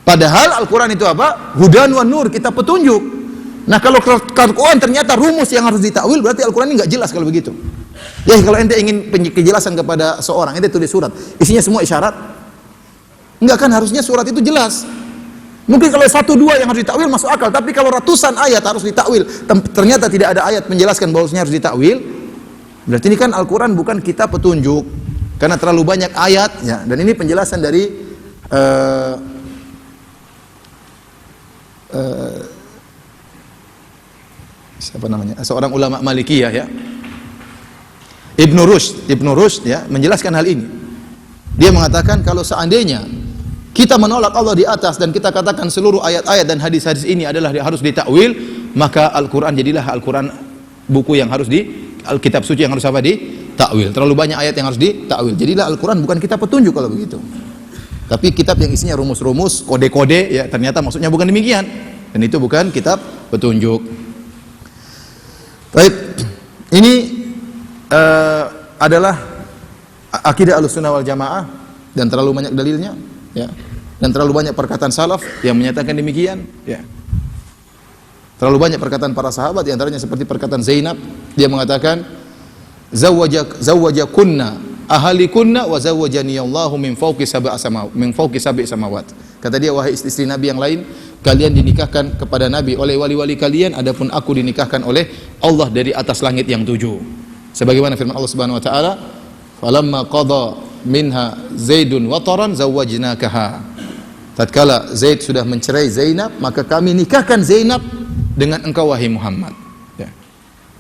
Padahal Al-Quran itu apa? Hudan wan nur, kitab petunjuk. Nah, kalau Al-Quran ternyata rumus yang harus ditakwil, berarti Al-Quran ini nggak jelas kalau begitu. Ya, kalau ente ingin kejelasan kepada seorang, ente tulis surat, isinya semua isyarat. Enggak kan, harusnya surat itu jelas. Mungkin kalau satu dua yang harus ditakwil masuk akal, tapi kalau ratusan ayat harus ditakwil, ternyata tidak ada ayat menjelaskan bahwasanya harus ditakwil, berarti ini kan Al-Quran bukan kitab petunjuk, karena terlalu banyak ayat, ya. Dan ini penjelasan dari siapa namanya? Seorang ulama Malikiyah ya, Ibnu Rushd ya, menjelaskan hal ini. Dia mengatakan kalau seandainya kita menolak Allah di atas dan kita katakan seluruh ayat-ayat dan hadis-hadis ini adalah harus ditakwil, maka Al-Quran jadilah Al-Quran buku yang harus Alkitab suci yang harus apa? Ditakwil. Terlalu banyak ayat yang harus ditakwil. Jadilah Al-Quran bukan kitab petunjuk kalau begitu. Tapi kitab yang isinya rumus-rumus, kode-kode, ya ternyata maksudnya bukan demikian. Dan itu bukan kitab petunjuk. Baik, ini adalah akidah Ahlussunnah wal Jamaah dan terlalu banyak dalilnya. Ya. Dan terlalu banyak perkataan salaf yang menyatakan demikian ya. Terlalu banyak perkataan para sahabat, di antaranya seperti perkataan Zainab, dia mengatakan zawwajakunna ahalikunna wa zawwajani Allahu min fawqi sab'i samawat. Kata dia, wahai istri Nabi yang lain, kalian dinikahkan kepada Nabi oleh wali-wali kalian, adapun aku dinikahkan oleh Allah dari atas langit yang 7. Sebagaimana firman Allah Subhanahu wa taala, falamma qada minha Zaidun wataran zawwajnakaha. Tatkala Zaid sudah mencerai Zainab, maka kami nikahkan Zainab dengan engkau wahai Muhammad. Ya.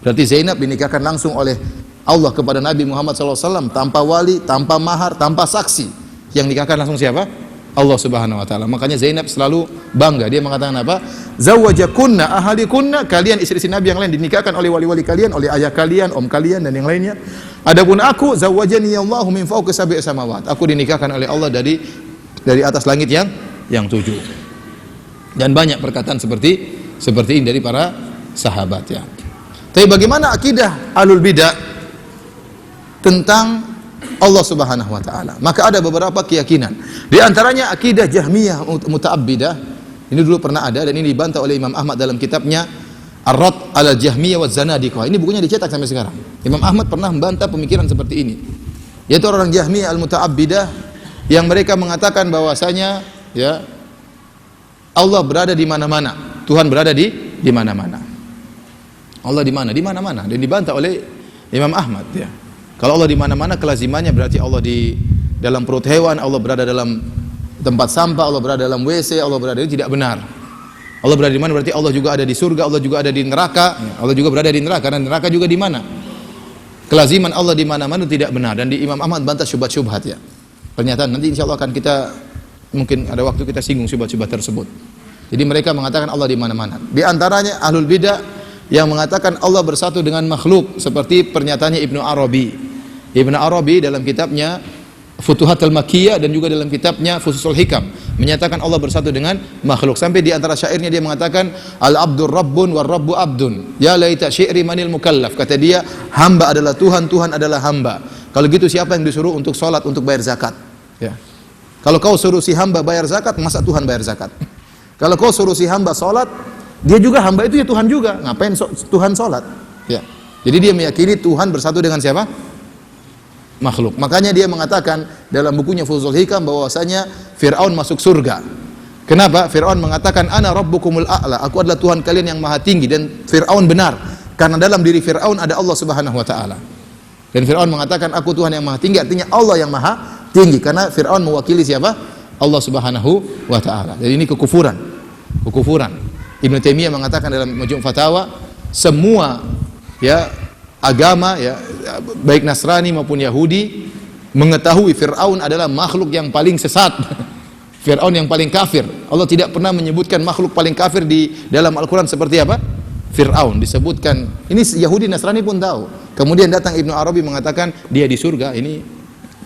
Berarti Zainab dinikahkan langsung oleh Allah kepada Nabi Muhammad SAW tanpa wali, tanpa mahar, tanpa saksi. Yang nikahkan langsung siapa? Allah Subhanahu wa taala. Makanya Zainab selalu bangga. Dia mengatakan apa? Zawwajakunna ahalikunna, kalian istri-istri Nabi yang lain dinikahkan oleh wali-wali kalian, oleh ayah kalian, om kalian dan yang lainnya. Adapun aku, zawwajani Allahu min fawqi sab'i samawat. Aku dinikahkan oleh Allah dari atas langit yang 7. Dan banyak perkataan seperti ini dari para sahabat ya. Tapi bagaimana akidah Ahlul Bidah tentang Allah Subhanahu wa taala? Maka ada beberapa keyakinan. Di antaranya akidah Jahmiyah Muta'abbidah. Ini dulu pernah ada dan ini dibantah oleh Imam Ahmad dalam kitabnya Ar-Radd 'ala Jahmiyah wa Zanadiqah. Ini bukunya dicetak sampai sekarang. Imam Ahmad pernah membantah pemikiran seperti ini. Yaitu orang Jahmiyah al-Muta'abbidah yang mereka mengatakan bahwasanya ya Allah berada di mana-mana. Tuhan berada di mana-mana. Allah di mana? Di mana-mana. Dan dibantah oleh Imam Ahmad ya. Kalau Allah di mana-mana kelazimannya berarti Allah di dalam perut hewan, Allah berada dalam tempat sampah, Allah berada dalam WC, Allah berada di tidak benar. Allah berada di mana? Berarti Allah juga ada di surga, Allah juga ada di neraka. Allah juga berada di neraka, dan neraka juga di mana? Kelaziman Allah di mana-mana tidak benar. Dan di Imam Ahmad bantah syubhat-syubhat ya. Pernyataan nanti insya Allah akan kita mungkin ada waktu kita singgung syubhat-syubhat tersebut. Jadi mereka mengatakan Allah di mana-mana. Di antaranya ahlul bidah yang mengatakan Allah bersatu dengan makhluk, seperti pernyataannya Ibnu Arabi. Ibnu Arabi dalam kitabnya Futuhat al-Makkiyah dan juga dalam kitabnya Fususul Hikam menyatakan Allah bersatu dengan makhluk. Sampai di antara syairnya dia mengatakan al-abdur rabbun war rabbu abdun. Ya laita syi'ri manil mukallaf. Kata dia, hamba adalah Tuhan, Tuhan adalah hamba. Kalau gitu siapa yang disuruh untuk salat, untuk bayar zakat? Ya. Kalau kau suruh si hamba bayar zakat, masa Tuhan bayar zakat? Kalau kau suruh si hamba salat, dia juga hamba itu ya Tuhan juga. Ngapain Tuhan salat? Ya. Jadi dia meyakini Tuhan bersatu dengan siapa? Makhluk. Makanya dia mengatakan dalam bukunya Fusul Hikam bahwasanya Fir'aun masuk surga. Kenapa? Fir'aun mengatakan ana rabbukumul a'la, aku adalah Tuhan kalian yang maha tinggi, dan Fir'aun benar karena dalam diri Fir'aun ada Allah Subhanahu wa taala. Dan Fir'aun mengatakan aku Tuhan yang maha tinggi, artinya Allah yang maha tinggi, karena Fir'aun mewakili siapa? Allah Subhanahu wa taala. Jadi ini kekufuran. Kekufuran. Ibnu Taimiyah mengatakan dalam Majmu' Fatawa, semua agama baik Nasrani maupun Yahudi mengetahui Fir'aun adalah makhluk yang paling sesat. Fir'aun yang paling kafir. Allah tidak pernah menyebutkan makhluk paling kafir di dalam Al-Quran seperti apa? Fir'aun disebutkan. Ini Yahudi Nasrani pun tahu. Kemudian datang Ibnu Arabi mengatakan dia di surga. Ini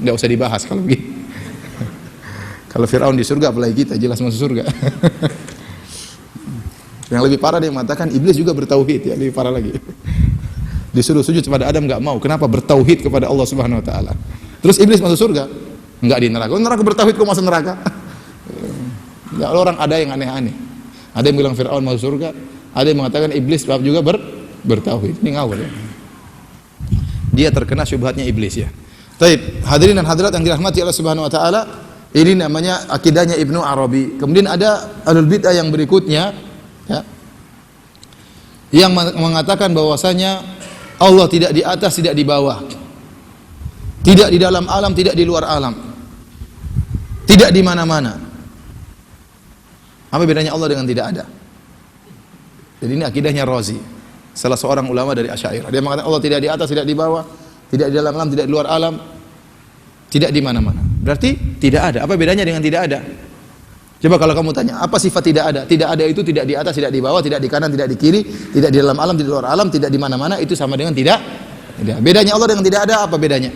nggak usah dibahas kalau begitu. Kalau Fir'aun di surga apalagi kita, jelas masuk surga. Yang lebih parah dia mengatakan iblis juga bertauhid, ya lebih parah lagi. Disuruh sujud kepada Adam nggak mau. Kenapa? Bertauhid kepada Allah Subhanahu wa taala. Terus iblis masuk surga? Enggak, di neraka. Neraka bertauhid kok masuk neraka? Ya, orang ada yang aneh-aneh. Ada yang bilang Fir'aun masuk surga, ada yang mengatakan iblis juga bertauhid. Ini ngawur ya. Dia terkena syubhatnya iblis ya. Taib, hadirin dan hadirat yang dirahmati Allah Subhanahu wa taala, ini namanya akidahnya Ibnu Arabi. Kemudian ada ahlul bid'ah yang berikutnya ya, yang mengatakan bahwasanya Allah tidak di atas, tidak di bawah, tidak di dalam alam, tidak di luar alam, tidak di mana-mana. Apa bedanya Allah dengan tidak ada? Jadi ini akidahnya Razi, salah seorang ulama dari Asy'ariyah. Dia mengatakan Allah tidak di atas, tidak di bawah, tidak di dalam alam, tidak di luar alam, tidak di mana-mana. Berarti tidak ada. Apa bedanya dengan tidak ada? Coba kalau kamu tanya, apa sifat tidak ada? Tidak ada itu tidak di atas, tidak di bawah, tidak di kanan, tidak di kiri, tidak di dalam alam, tidak di luar alam, tidak di mana-mana, itu sama dengan tidak. Bedanya Allah dengan tidak ada apa bedanya?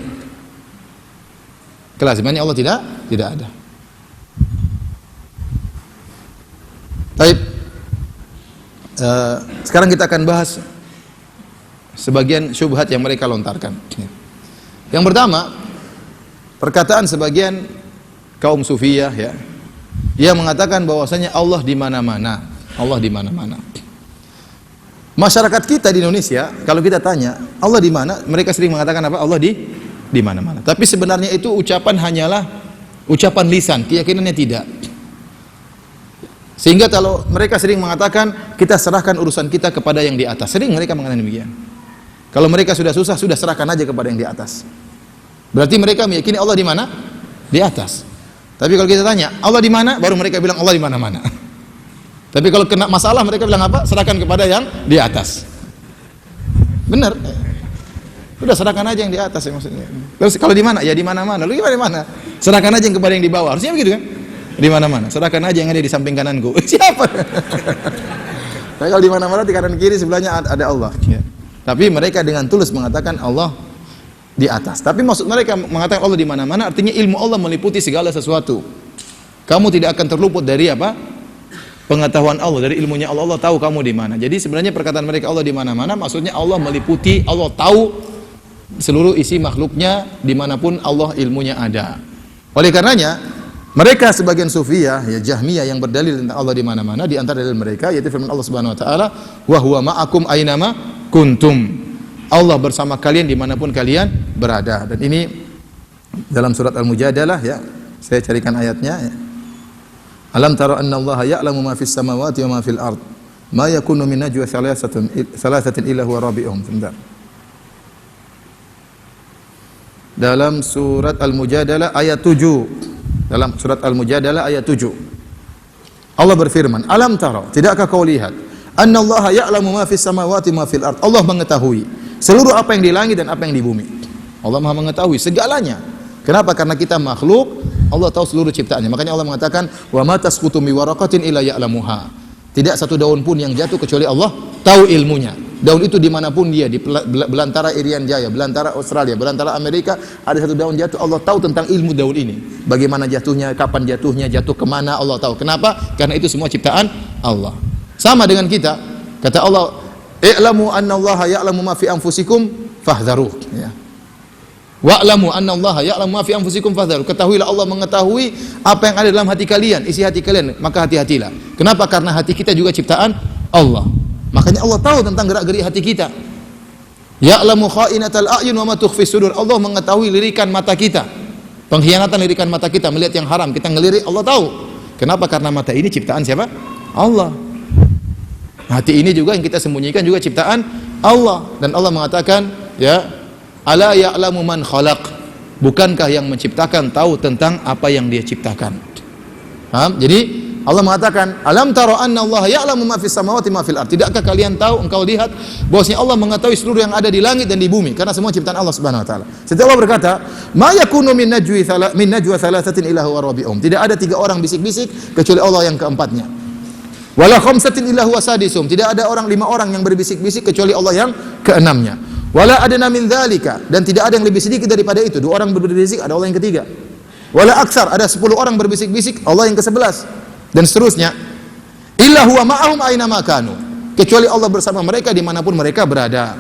Kelazimannya Allah tidak ada. Baik. Sekarang kita akan bahas sebagian syubhat yang mereka lontarkan. Yang pertama, perkataan sebagian kaum sufiyah ya, dia mengatakan bahwasanya Allah di mana-mana. Allah di mana-mana. Masyarakat kita di Indonesia, kalau kita tanya Allah di mana, mereka sering mengatakan apa? Allah di mana-mana. Tapi sebenarnya itu ucapan hanyalah ucapan lisan, keyakinannya tidak. Sehingga kalau mereka sering mengatakan kita serahkan urusan kita kepada yang di atas. Sering mereka mengatakan demikian. Kalau mereka sudah susah, sudah serahkan aja kepada yang di atas. Berarti mereka meyakini Allah di mana? Di atas. Tapi kalau kita tanya, Allah di mana? Baru mereka bilang Allah di mana-mana. Tapi kalau kena masalah mereka bilang apa? Serahkan kepada yang di atas. Benar. Sudah serahkan aja yang di atas ya maksudnya. Terus kalau di mana? Ya di mana-mana. Lalu gimana di mana? Serahkan aja yang kepada yang di bawah. Harusnya begitu kan? Di mana-mana. Serahkan aja yang ada di samping kananku. Siapa? Tapi kalau di mana-mana di kanan kiri sebelahnya ada Allah. Ya. Tapi mereka dengan tulus mengatakan Allah di atas. Tapi maksud mereka mengatakan Allah di mana-mana artinya ilmu Allah meliputi segala sesuatu. Kamu tidak akan terluput dari apa? Pengetahuan Allah, dari ilmunya Allah. Allah tahu kamu di mana. Jadi sebenarnya perkataan mereka Allah di mana-mana maksudnya Allah meliputi, Allah tahu seluruh isi makhluknya dimanapun Allah ilmunya ada. Oleh karenanya mereka sebagian sufiyah ya Jahmiyah yang berdalil tentang Allah di mana-mana, di antara dalil mereka yaitu firman Allah Subhanahu wa taala, "Wa huwa ma'akum ainama kuntum." Allah bersama kalian dimanapun kalian berada. Dan ini dalam surat Al-Mujadalah ya. Saya carikan ayatnya ya. Alam tara anna Allah ya'lamu ma fis samawati wa ma fil ard. Ma yakunu min najwa thalathatin illa huwa rabi'uhum. Sebentar. Dalam surat Al-Mujadalah ayat 7. Dalam surat Al-Mujadalah ayat 7. Allah berfirman, "Alam tara, tidakkah kau lihat anna Allah ya'lamu ma fis samawati wa ma fil ard." Allah mengetahui seluruh apa yang di langit dan apa yang di bumi. Allah Maha mengetahui segalanya. Kenapa? Karena kita makhluk, Allah tahu seluruh ciptaannya. Makanya Allah mengatakan, "Wa ma tasqutu min waraqatin illa ya'lamuha." Tidak satu daun pun yang jatuh kecuali Allah tahu ilmunya. Daun itu dimanapun dia, di belantara Irian Jaya, belantara Australia, belantara Amerika, ada satu daun jatuh, Allah tahu tentang ilmu daun ini. Bagaimana jatuhnya, kapan jatuhnya, jatuh kemana, Allah tahu. Kenapa? Karena itu semua ciptaan Allah. Sama dengan kita, kata Allah, "I'lamu annallaha ya'lamu ma fi anfusikum fahdharuh." Ya. Wa'lamu annallaha ya'lamu ma fi anfusikum fahdharuh. Ketahuilah Allah mengetahui apa yang ada dalam hati kalian, isi hati kalian, maka hati-hatilah. Kenapa? Karena hati kita juga ciptaan Allah. Makanya Allah tahu tentang gerak-gerik hati kita. Ya'lamu kha'inatal a'yun wa ma tukhfis sudur. Allah mengetahui lirikan mata kita. Pengkhianatan lirikan mata kita, melihat yang haram, kita ngelirik, Allah tahu. Kenapa? Karena mata ini ciptaan siapa? Allah. Hati ini juga yang kita sembunyikan juga ciptaan Allah. Dan Allah mengatakan, ya, ala ya'lamu man khalaq. Bukankah yang menciptakan tahu tentang apa yang dia ciptakan? Paham? Jadi Allah mengatakan, alam taro anna Allah ya'lamu ma fis samawati ma fil ard. Tidakkah kalian tahu, engkau lihat bahwasanya Allah mengetahui seluruh yang ada di langit dan di bumi, karena semua ciptaan Allah Subhanahu wa taala. Setelah Allah berkata, ma yakunu min najwa thalathatin illa huwa rabi'um. Tidak ada 3 orang bisik-bisik kecuali Allah yang keempatnya. Wala khamsatin illa huwa sadisum. Tidak ada 5 orang yang berbisik-bisik kecuali Allah yang keenamnya. Wala adna min dzalika, dan tidak ada yang lebih sedikit daripada itu. 2 orang berbisik, ada Allah yang ketiga. Wala aksar, ada 10 orang berbisik-bisik, Allah yang ke-11. Dan seterusnya. Illa huwa ma'ahum aina ma kanu. Kecuali Allah bersama mereka dimanapun mereka berada.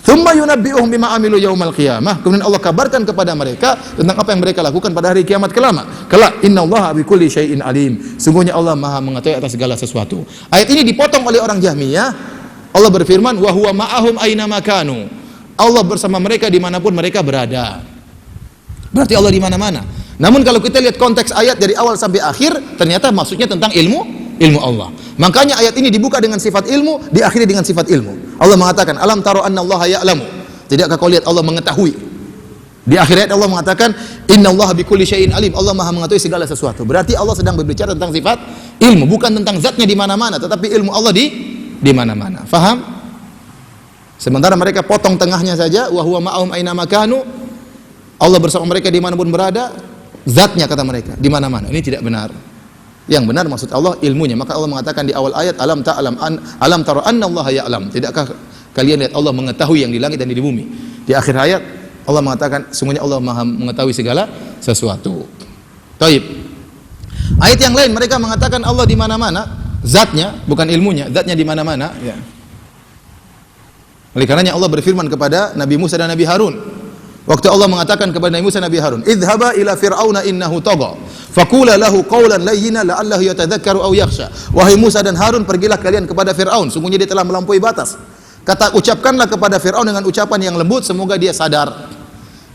Tsumma yunabbi'uhum bima amilu yaumal qiyamah. Kemudian Allah kabarkan kepada mereka tentang apa yang mereka lakukan pada hari kiamat kelak. Innallaha bikulli syai'in alim. Sungguhnya Allah Maha mengetahui atas segala sesuatu. Ayat ini dipotong oleh orang Jahmiyah. Allah berfirman, wa huwa ma'ahum aina ma kanu. Allah bersama mereka dimanapun mereka berada. Berarti Allah di mana-mana. Namun kalau kita lihat konteks ayat dari awal sampai akhir, ternyata maksudnya tentang ilmu Allah. Makanya ayat ini dibuka dengan sifat ilmu, diakhiri dengan sifat ilmu. Allah mengatakan, alam taro annallaha ya'lamu. Tidakkah kau lihat Allah mengetahui? Di akhir ayat Allah mengatakan, innallaha bikulli syai'in alim. Allah Maha mengetahui segala sesuatu. Berarti Allah sedang berbicara tentang sifat ilmu, bukan tentang zatnya di mana-mana, tetapi ilmu Allah di mana-mana. Faham? Sementara mereka potong tengahnya saja, wa huwa ma'ahum aina ma kanu. Allah bersama mereka dimanapun berada, zatnya kata mereka di mana-mana. Ini tidak benar. Yang benar maksud Allah ilmunya. Maka Allah mengatakan di awal ayat, alam taro annallaha ya'lam. Tidakkah kalian lihat Allah mengetahui yang di langit dan di bumi? Di akhir ayat Allah mengatakan sungguhnya Allah Maha mengetahui segala sesuatu. Taib. Ayat yang lain mereka mengatakan Allah di mana-mana, zatnya bukan ilmunya, zatnya di mana-mana, ya. Oleh karenanya Allah berfirman kepada Nabi Musa dan Nabi Harun. Waktu Allah mengatakan kepada Nabi Musa dan Nabi Harun, "Idhhaba ila fir'auna innahu tagha, faqula lahu qawlan layyina la'allahu yatadzakkaru aw yakhsha." Wahai Musa dan Harun, pergilah kalian kepada Firaun, sungguhnya dia telah melampaui batas. Ucapkanlah kepada Firaun dengan ucapan yang lembut, semoga dia sadar.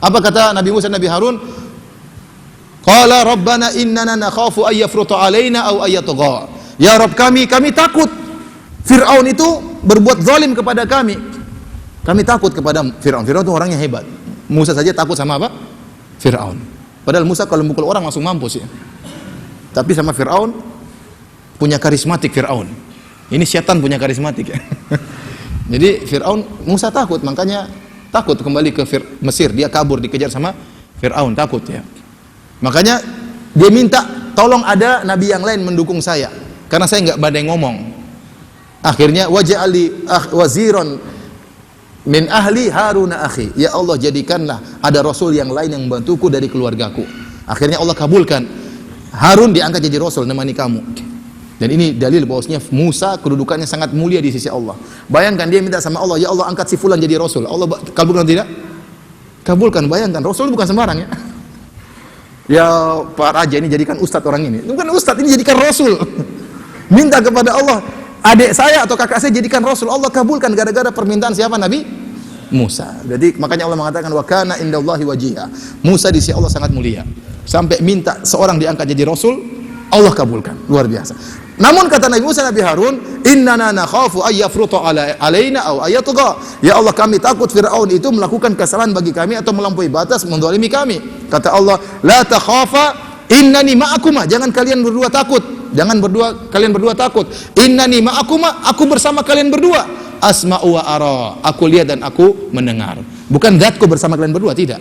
Apa kata Nabi Musa dan Nabi Harun? Qala rabbana innana nakhafu ay yafruta alaina aw ay yatgha. Ya Rabb kami takut Firaun itu berbuat zalim kepada kami. Kami takut kepada Firaun. Firaun itu orangnya hebat. Musa saja takut sama apa? Fir'aun. Padahal Musa kalau mukul orang langsung mampus ya. Tapi sama Fir'aun punya karismatik Fir'aun. Ini setan punya karismatik ya. Jadi Fir'aun, Musa takut, makanya takut kembali ke Mesir. Dia kabur, dikejar sama Fir'aun, takut ya. Makanya dia minta tolong ada nabi yang lain mendukung saya, karena saya nggak badai ngomong. Akhirnya waj'ali waziron min ahli Harun akhi. Ya Allah, jadikanlah ada rasul yang lain yang membantuku dari keluargaku. Akhirnya Allah kabulkan. Harun diangkat jadi rasul nemani kamu. Dan ini dalil bahwasanya Musa kedudukannya sangat mulia di sisi Allah. Bayangkan dia minta sama Allah, ya Allah angkat si fulan jadi rasul. Allah kabulkan atau tidak? Kabulkan. Bayangkan, rasul bukan sembarang ya. Ya Pak Raja ini jadikan ustadz orang ini. Bukan ustadz, ini jadikan rasul. Minta kepada Allah, adik saya atau kakak saya jadikan rasul. Allah kabulkan gara-gara permintaan siapa? Nabi Musa. Jadi makanya Allah mengatakan wa kana indallahi wajiha. Musa di sisi Allah sangat mulia. Sampai minta seorang diangkat jadi rasul, Allah kabulkan. Luar biasa. Namun kata Nabi Musa Nabi Harun, innana nakhafu ay yafruta alaina aw ayatgha. Ya Allah, kami takut Firaun itu melakukan kesalahan bagi kami atau melampaui batas menzalimi kami. Kata Allah, la takhafa innani ma'akuma. Jangan kalian berdua takut. Kalian berdua takut. Innani ma'akuma, aku bersama kalian berdua. Asma'u wa ara. Aku lihat dan aku mendengar. Bukan zatku bersama kalian berdua, tidak.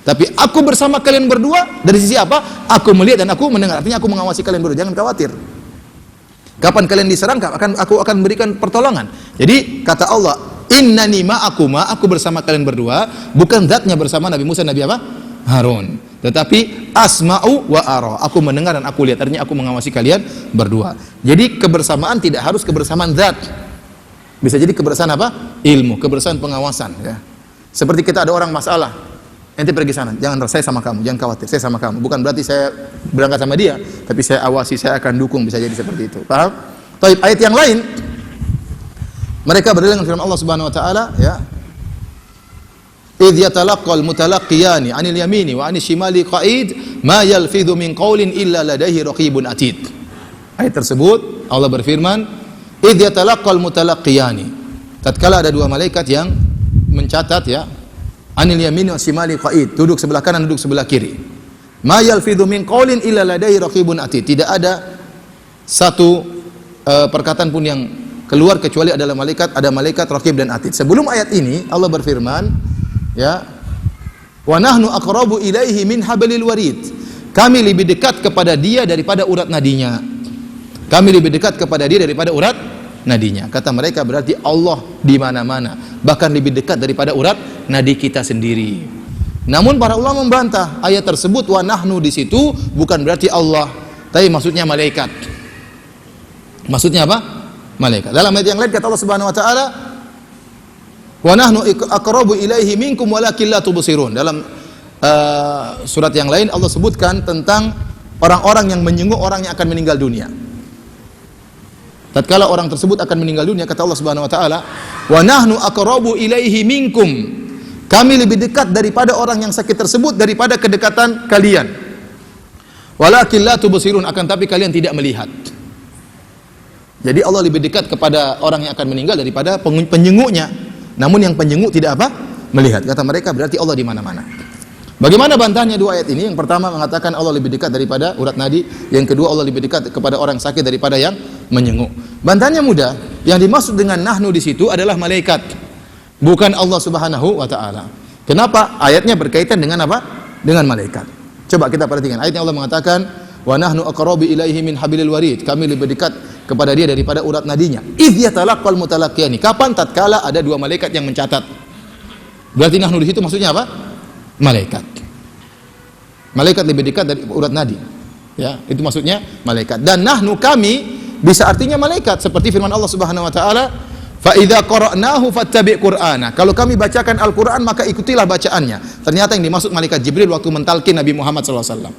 Tapi aku bersama kalian berdua dari sisi apa? Aku melihat dan aku mendengar. Artinya aku mengawasi kalian berdua. Jangan khawatir. Kapan kalian diserang, aku akan berikan pertolongan. Jadi kata Allah, innani ma'akuma, aku bersama kalian berdua, bukan zatnya bersama Nabi Musa, Nabi apa? Harun. Tetapi asma'u wa ara, aku mendengar dan aku lihat. Artinya aku mengawasi kalian berdua. Jadi kebersamaan tidak harus kebersamaan zat. Bisa jadi kebersamaan apa? Ilmu, kebersamaan pengawasan, ya. Seperti kita ada orang masalah, ente pergi sana, jangan, saya sama kamu, jangan khawatir, saya sama kamu. Bukan berarti saya berangkat sama dia, tapi saya awasi, saya akan dukung, bisa jadi seperti itu. Paham? Taib, ayat yang lain, mereka berdalil dengan firman Allah Subhanahu wa taala, ya. Idh yatalaqqal mutalaqiyani 'anil yamini wa 'anil shimali qa'id ma yalfidhu min qawlin illa ladaihi raqibun atid. Ayat tersebut Allah berfirman, idh yatalaqqal mutalaqiyani. Tatkala ada dua malaikat yang mencatat, ya, 'anil yamini wa shimali qa'id, duduk sebelah kanan, duduk sebelah kiri. Ma yalfidhu min qawlin illa ladaihi raqibun atid. Tidak ada satu perkataan pun yang keluar kecuali ada malaikat raqib dan atid. Sebelum ayat ini Allah berfirman, ya, wa nahnu aqrabu ilaihi min hablil warid, kami lebih dekat kepada dia daripada urat nadinya. Kami lebih dekat kepada dia daripada urat nadinya. Kata mereka berarti Allah di mana-mana, bahkan lebih dekat daripada urat nadi kita sendiri. Namun para ulama membantah ayat tersebut. Wa nahnu di situ bukan berarti Allah, tapi maksudnya malaikat. Maksudnya apa? Malaikat. Dalam ayat yang lain kata Allah Subhanahu wa taala, wa nahnu aqrabu ilaihi minkum walakin la tubsirun. Dalam surat yang lain Allah sebutkan tentang orang-orang yang menyenguk orang yang akan meninggal dunia. Tatkala orang tersebut akan meninggal dunia, kata Allah Subhanahu wa taala, wa nahnu aqrabu ilaihi minkum, kami lebih dekat daripada orang yang sakit tersebut daripada kedekatan kalian. Walakin la tubsirun, akan tapi kalian tidak melihat. Jadi Allah lebih dekat kepada orang yang akan meninggal daripada penyenguknya. Namun yang penyenguk tidak apa? Melihat. Kata mereka berarti Allah di mana-mana. Bagaimana bantahnya dua ayat ini? Yang pertama mengatakan Allah lebih dekat daripada urat nadi, yang kedua Allah lebih dekat kepada orang sakit daripada yang menyenguk. Bantahnya mudah. Yang dimaksud dengan nahnu di situ adalah malaikat, bukan Allah Subhanahu wa taala. Kenapa? Ayatnya berkaitan dengan apa? Dengan malaikat. Coba kita perhatikan. Ayatnya Allah mengatakan, wa nahnu aqrabu ilaihi min hablil warid, kami lebih dekat kepada dia daripada urat nadinya. Idh yatalaqqal mutalaqiyani, kapan? Tatkala ada dua malaikat yang mencatat. Berarti nahnu di situ maksudnya apa? Malaikat. Malaikat lebih dekat dari urat nadi. Ya, itu maksudnya malaikat. Dan nahnu kami bisa artinya malaikat, seperti firman Allah Subhanahu wa taala, fa idza qara'nahu fattabi' qur'ana. Kalau kami bacakan Al-Qur'an maka ikutilah bacaannya. Ternyata yang dimaksud malaikat Jibril waktu mentalkin Nabi Muhammad sallallahu alaihi wasallam.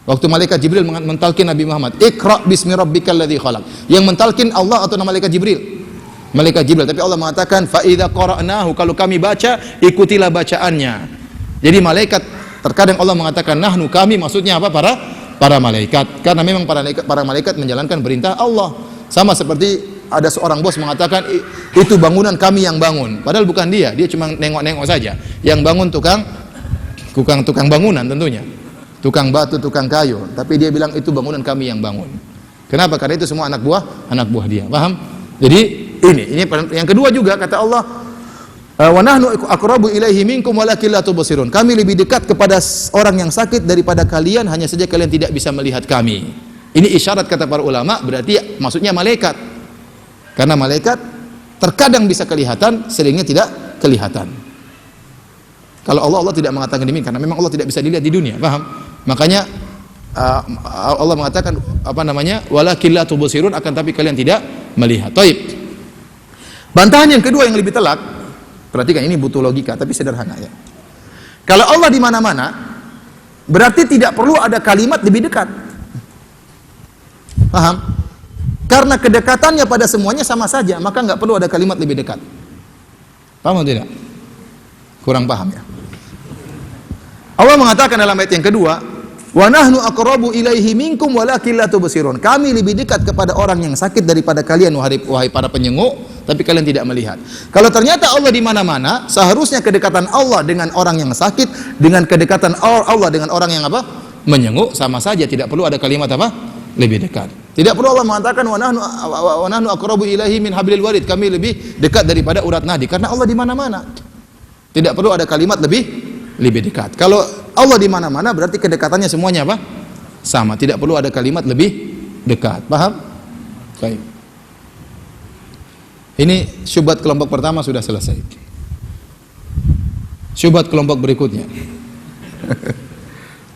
Waktu malaikat Jibril mentalkin Nabi Muhammad, Iqra bismi rabbikal ladzi khalaq. Yang mentalkin Allah atau nama malaikat Jibril? Malaikat Jibril. Tapi Allah mengatakan fa idza qara'nahu, kalau kami baca ikutilah bacaannya. Jadi malaikat, terkadang Allah mengatakan nahnu kami, maksudnya apa? Para malaikat. Karena memang para malaikat menjalankan perintah Allah. Sama seperti ada seorang bos mengatakan itu bangunan kami yang bangun. Padahal bukan dia cuma nengok-nengok saja. Yang bangun tukang bangunan tentunya. Tukang batu, tukang kayu, tapi dia bilang itu bangunan kami yang bangun. Kenapa? Karena itu semua anak buah dia. Paham? Jadi ini yang kedua juga kata Allah, wa nahnu aqrabu ilaihi minkum walakin la tubsirun. Kami lebih dekat kepada orang yang sakit daripada kalian, hanya saja kalian tidak bisa melihat kami. Ini isyarat kata para ulama, berarti maksudnya malaikat. Karena malaikat terkadang bisa kelihatan, seringnya tidak kelihatan. Kalau Allah tidak mengatakan demikian, karena memang Allah tidak bisa dilihat di dunia, paham? Makanya Allah mengatakan apa namanya? Walakin la tubsirun, akan tapi kalian tidak melihat. Taib. Bantahan yang kedua yang lebih telak, perhatikan ini butuh logika tapi sederhana ya. Kalau Allah di mana-mana, berarti tidak perlu ada kalimat lebih dekat. Paham? Karena kedekatannya pada semuanya sama saja, maka nggak perlu ada kalimat lebih dekat. Paham atau tidak? Kurang paham ya. Allah mengatakan dalam ayat yang kedua, wa nahnu aqrabu ilaihi minkum walakin la tubsirun. Kami lebih dekat kepada orang yang sakit daripada kalian wahai para penyenguk, tapi kalian tidak melihat. Kalau ternyata Allah di mana-mana, seharusnya kedekatan Allah dengan orang yang sakit dengan kedekatan Allah dengan orang yang apa? Menyenguk sama saja, tidak perlu ada kalimat apa? Lebih dekat. Tidak perlu Allah mengatakan wa nahnu aqrabu ilaihi min hablil warid, kami lebih dekat daripada urat nadi, karena Allah di mana-mana. Tidak perlu ada kalimat lebih dekat. Kalau Allah di mana-mana berarti kedekatannya semuanya apa? Sama. Tidak perlu ada kalimat lebih dekat. Paham? Baik. Ini syubhat kelompok pertama sudah selesai. Syubhat kelompok berikutnya.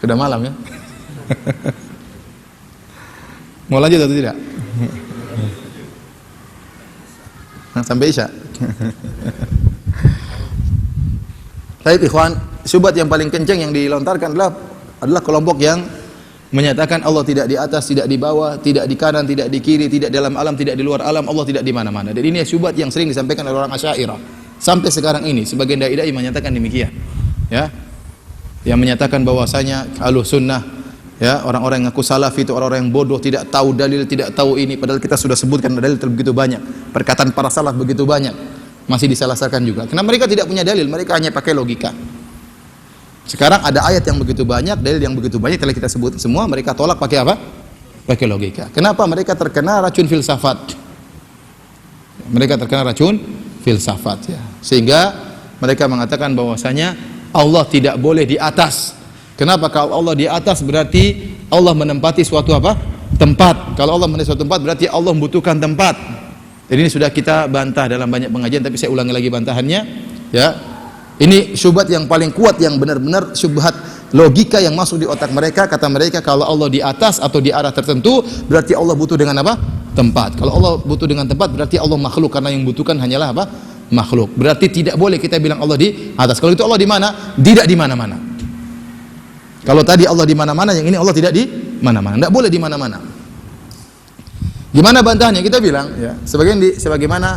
Sudah malam ya? Mau lanjut atau tidak? Sampai Isya. Baik ikhwan, syubhat yang paling kencang yang dilontarkan adalah kelompok yang menyatakan Allah tidak di atas, tidak di bawah, tidak di kanan, tidak di kiri, tidak dalam alam, tidak di luar alam, Allah tidak di mana-mana. Dan ini syubhat yang sering disampaikan oleh orang Asy'ariyah. Sampai sekarang ini sebagian dai-dai menyatakan demikian. Ya. Yang menyatakan bahwasanya Ahlussunnah, ya, orang-orang yang ngaku salafi itu orang-orang yang bodoh, tidak tahu dalil, tidak tahu ini, padahal kita sudah sebutkan dalil begitu banyak. Perkataan para salaf begitu banyak. Masih disalah-salahkan juga. Karena mereka tidak punya dalil, mereka hanya pakai logika. Sekarang ada ayat yang begitu banyak, dalil yang begitu banyak telah kita sebut semua, mereka tolak pakai apa? Pakai logika. Kenapa? Mereka terkena racun filsafat. Mereka terkena racun filsafat ya. Sehingga mereka mengatakan bahwasanya Allah tidak boleh di atas. Kenapa? Kalau Allah di atas berarti Allah menempati suatu apa? Tempat. Kalau Allah menempati suatu tempat berarti Allah membutuhkan tempat. Jadi ini sudah kita bantah dalam banyak pengajian, tapi saya ulangi lagi bantahannya ya. Ini syubhat yang paling kuat, yang benar-benar syubhat logika yang masuk di otak mereka. Kata mereka kalau Allah di atas atau di arah tertentu berarti Allah butuh dengan apa? Tempat. Kalau Allah butuh dengan tempat berarti Allah makhluk, karena yang butuhkan hanyalah apa? Makhluk. Berarti tidak boleh kita bilang Allah di atas. Kalau itu Allah di mana? Tidak di mana-mana. Kalau tadi Allah di mana-mana, yang ini Allah tidak di mana-mana. Tidak boleh di mana-mana. Gimana bantahannya? Kita bilang ya, sebagaimana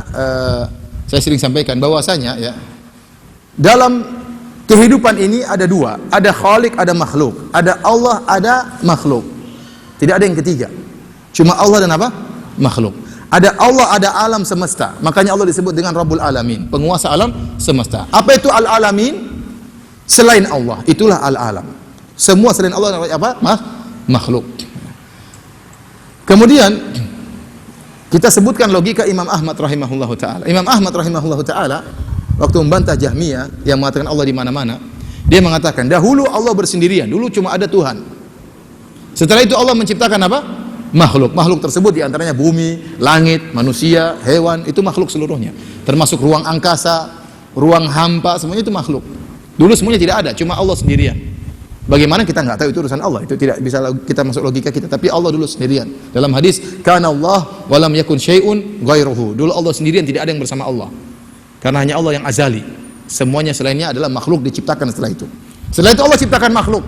saya sering sampaikan bahwasanya ya, dalam kehidupan ini ada dua, ada khalik, ada makhluk. Ada Allah, ada makhluk. Tidak ada yang ketiga. Cuma Allah dan apa? Makhluk. Ada Allah, ada alam semesta. Makanya Allah disebut dengan Rabbul Alamin, penguasa alam semesta. Apa itu al-alamin? Selain Allah, itulah al-alam. Semua selain Allah apa? Makhluk. Kemudian kita sebutkan logika Imam Ahmad rahimahullahu taala. Imam Ahmad rahimahullahu taala waktu membantah Jahmiyah yang mengatakan Allah di mana-mana, dia mengatakan dahulu Allah bersendirian, dulu cuma ada Tuhan. Setelah itu Allah menciptakan apa? Makhluk. Makhluk tersebut diantaranya bumi, langit, manusia, hewan, itu makhluk seluruhnya. Termasuk ruang angkasa, ruang hampa, semuanya itu makhluk. Dulu semuanya tidak ada, cuma Allah sendirian. Bagaimana kita nggak tahu, itu urusan Allah. Itu tidak bisa kita masuk logika kita. Tapi Allah dulu sendirian. Dalam hadis, kana Allah wa lam yakun syai'un ghairuhu. Dulu Allah sendirian, tidak ada yang bersama Allah. Karena hanya Allah yang azali. Semuanya selainnya adalah makhluk diciptakan setelah itu. Setelah itu Allah ciptakan makhluk.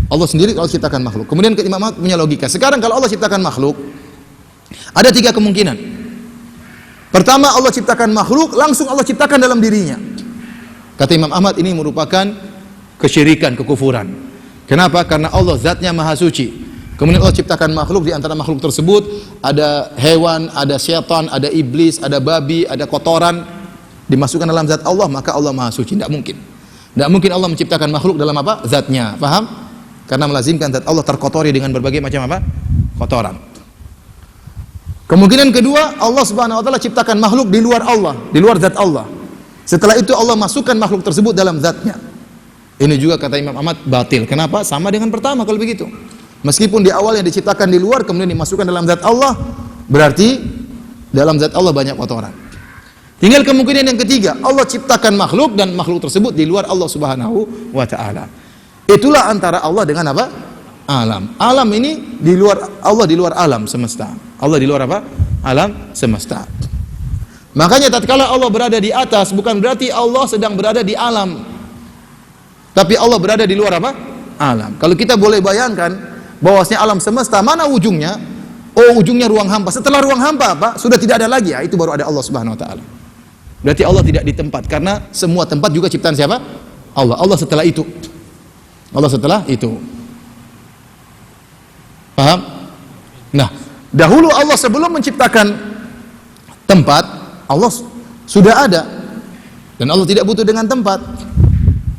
Allah sendiri kalau ciptakan makhluk. Kemudian Imam Ahmad punya logika. Sekarang kalau Allah ciptakan makhluk, ada tiga kemungkinan. Pertama, Allah ciptakan makhluk, langsung Allah ciptakan dalam dirinya. Kata Imam Ahmad, ini merupakan kesyirikan, kekufuran. Kenapa? Karena Allah zatnya maha suci. Kemudian Allah ciptakan makhluk, di antara makhluk tersebut ada hewan, ada syaitan, ada iblis, ada babi, ada kotoran, dimasukkan dalam zat Allah, maka Allah maha suci. Tidak mungkin. Tidak mungkin Allah menciptakan makhluk dalam apa? Zatnya. Paham? Karena melazimkan zat Allah terkotori dengan berbagai macam apa? Kotoran. Kemungkinan kedua, Allah Subhanahu wa taala ciptakan makhluk di luar Allah, di luar zat Allah. Setelah itu Allah masukkan makhluk tersebut dalam zatnya. Ini juga kata Imam Ahmad batil. Kenapa? Sama dengan pertama kalau begitu. Meskipun di awal yang diciptakan di luar kemudian dimasukkan dalam zat Allah, berarti dalam zat Allah banyak kotoran. Tinggal kemungkinan yang ketiga, Allah ciptakan makhluk dan makhluk tersebut di luar Allah Subhanahu wa taala. Itulah antara Allah dengan apa? Alam. Alam ini di luar Allah, di luar alam semesta. Allah di luar apa? Alam semesta. Makanya tatkala Allah berada di atas bukan berarti Allah sedang berada di alam. Tapi Allah berada di luar apa? Alam. Kalau kita boleh bayangkan bahwasanya alam semesta mana ujungnya? Oh, ujungnya ruang hampa. Setelah ruang hampa apa? Sudah tidak ada lagi. Ya, itu baru ada Allah Subhanahu wa taala. Berarti Allah tidak di tempat, karena semua tempat juga ciptaan siapa? Allah. Allah setelah itu. Allah setelah itu. Paham? Nah, dahulu Allah sebelum menciptakan tempat, Allah sudah ada. Dan Allah tidak butuh dengan tempat.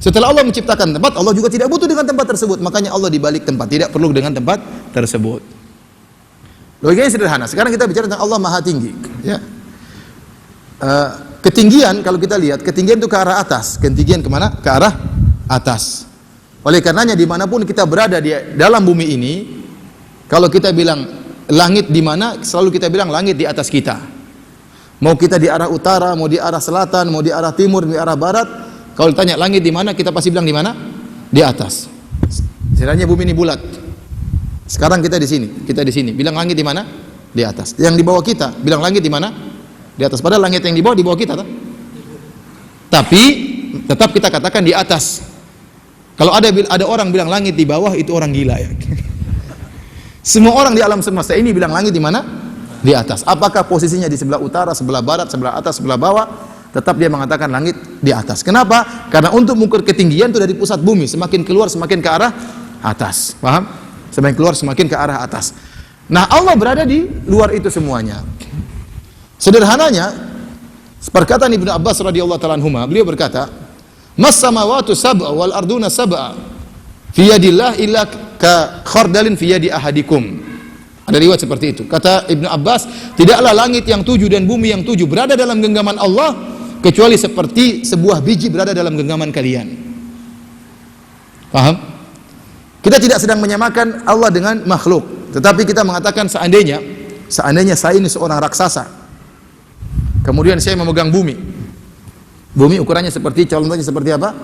Setelah Allah menciptakan tempat, Allah juga tidak butuh dengan tempat tersebut. Makanya Allah di balik tempat, tidak perlu dengan tempat tersebut. Logikanya sederhana. Sekarang kita bicara tentang Allah Maha Tinggi. Ya. Ketinggian, kalau kita lihat, ketinggian itu ke arah atas. Ketinggian kemana? Ke arah atas. Oleh karenanya dimanapun kita berada di dalam bumi ini, kalau kita bilang langit di mana, selalu kita bilang langit di atas kita. Mau kita di arah utara, mau di arah selatan, mau di arah timur, di arah barat, kalau ditanya langit di mana, kita pasti bilang di mana? Di atas. Sebenarnya bumi ini bulat. Sekarang kita di sini. Bilang langit di mana? Di atas. Yang di bawah kita, bilang langit di mana? Di atas. Padahal langit yang di bawah kita, tak? Tapi tetap kita katakan di atas. Kalau ada orang bilang langit di bawah, itu orang gila ya. Semua orang di alam semesta ini bilang langit di mana? Di atas. Apakah posisinya di sebelah utara, sebelah barat, sebelah atas, sebelah bawah? Tetap dia mengatakan langit di atas. Kenapa? Karena untuk mengukur ketinggian itu dari pusat bumi, semakin keluar semakin ke arah atas. Paham? Semakin keluar semakin ke arah atas. Nah, Allah berada di luar itu semuanya. Sederhananya, perkataan Ibnu Abbas radhiyallahu ta'ala anhuma, beliau berkata, "Mas samawatu sab'a wal arduna sab'a fi yadillah illa ka khardalin fi yadi ahadikum." Ada riwayat seperti itu. Kata Ibnu Abbas, tidaklah langit yang 7 dan bumi yang 7 berada dalam genggaman Allah kecuali seperti sebuah biji berada dalam genggaman kalian. Paham? Kita tidak sedang menyamakan Allah dengan makhluk, tetapi kita mengatakan seandainya saya ini seorang raksasa, kemudian saya memegang bumi. Bumi ukurannya contohnya seperti apa?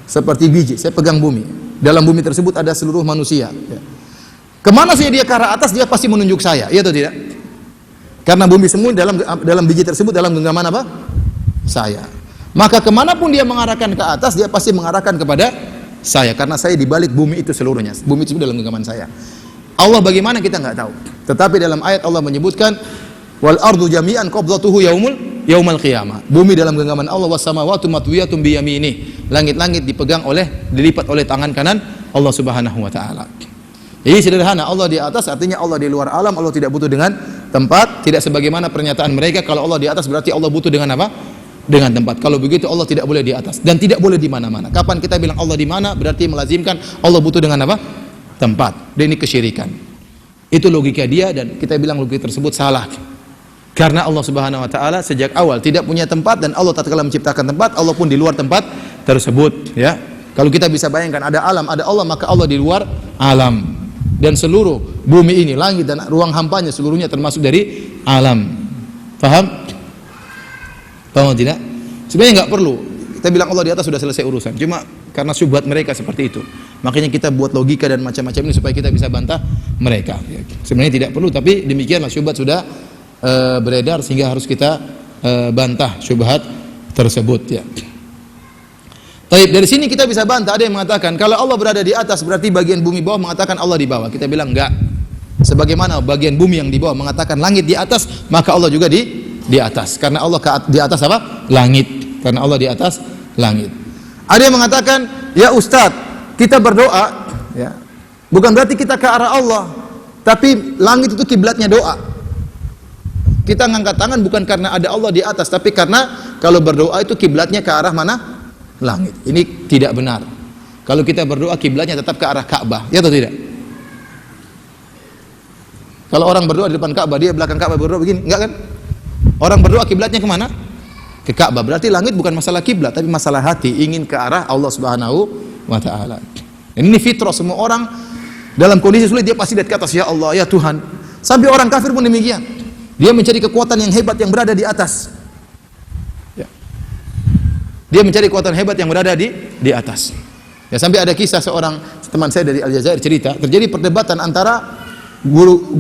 Seperti biji. Saya pegang bumi. Dalam bumi tersebut ada seluruh manusia. Kemana saja dia ke arah atas, dia pasti menunjuk saya. Iya atau tidak? Karena bumi semua dalam biji tersebut dalam genggaman apa? Saya. Maka kemanapun dia mengarahkan ke atas, dia pasti mengarahkan kepada saya. Karena saya di balik bumi itu seluruhnya. Bumi itu dalam genggaman saya. Allah bagaimana kita nggak tahu. Tetapi dalam ayat Allah menyebutkan, wal ardu jami'an qabdatuhu yaumal qiyamah. Bumi dalam genggaman Allah, was samawati matwiyatun bi yaminih. Langit-langit dilipat oleh tangan kanan Allah Subhanahu wa taala. Jadi sederhana, Allah di atas artinya Allah di luar alam, Allah tidak butuh dengan tempat, tidak sebagaimana pernyataan mereka kalau Allah di atas berarti Allah butuh dengan apa? Dengan tempat. Kalau begitu Allah tidak boleh di atas dan tidak boleh di mana-mana. Kapan kita bilang Allah di mana berarti melazimkan Allah butuh dengan apa? Tempat. Dan ini kesyirikan. Itu logika dia dan kita bilang logika tersebut salah. Karena Allah Subhanahu wa taala sejak awal tidak punya tempat dan Allah tatkala menciptakan tempat, Allah pun di luar tempat tersebut, ya. Kalau kita bisa bayangkan ada alam, ada Allah, maka Allah di luar alam. Dan seluruh bumi ini, langit dan ruang hampanya seluruhnya termasuk dari alam. Paham? Paham tidak? Sebenarnya enggak perlu. Kita bilang Allah di atas sudah selesai urusan. Cuma karena syubhat mereka seperti itu. Makanya kita buat logika dan macam-macam ini supaya kita bisa bantah mereka. Sebenarnya tidak perlu, tapi demikianlah syubhat sudah beredar sehingga harus kita bantah syubhat tersebut, ya. Baik, dari sini kita bisa bantah. Ada yang mengatakan kalau Allah berada di atas berarti bagian bumi bawah mengatakan Allah di bawah. Kita bilang enggak. Sebagaimana bagian bumi yang di bawah mengatakan langit di atas, maka Allah juga di atas. Karena Allah di atas apa? Langit. Karena Allah di atas langit. Ada yang mengatakan, ya Ustadz, kita berdoa, ya, bukan berarti kita ke arah Allah, tapi langit itu kiblatnya doa. Kita ngangkat tangan bukan karena ada Allah di atas, tapi karena kalau berdoa itu kiblatnya ke arah mana? Langit. Ini tidak benar. Kalau kita berdoa kiblatnya tetap ke arah Ka'bah, ya atau tidak? Kalau orang berdoa di depan Ka'bah, dia belakang Ka'bah berdoa begini, enggak kan? Orang berdoa kiblatnya kemana? Ke Ka'bah. Berarti langit bukan masalah kiblat, tapi masalah hati, ingin ke arah Allah Subhanahu wa taala. Ini fitrah semua orang dalam kondisi sulit dia pasti lihat ke atas, ya Allah, ya Tuhan. Sampai orang kafir pun demikian. Dia mencari kekuatan yang hebat yang berada di atas. Dia mencari kekuatan hebat yang berada di atas. Ya, sampai ada kisah seorang teman saya dari Aljazair cerita, terjadi perdebatan antara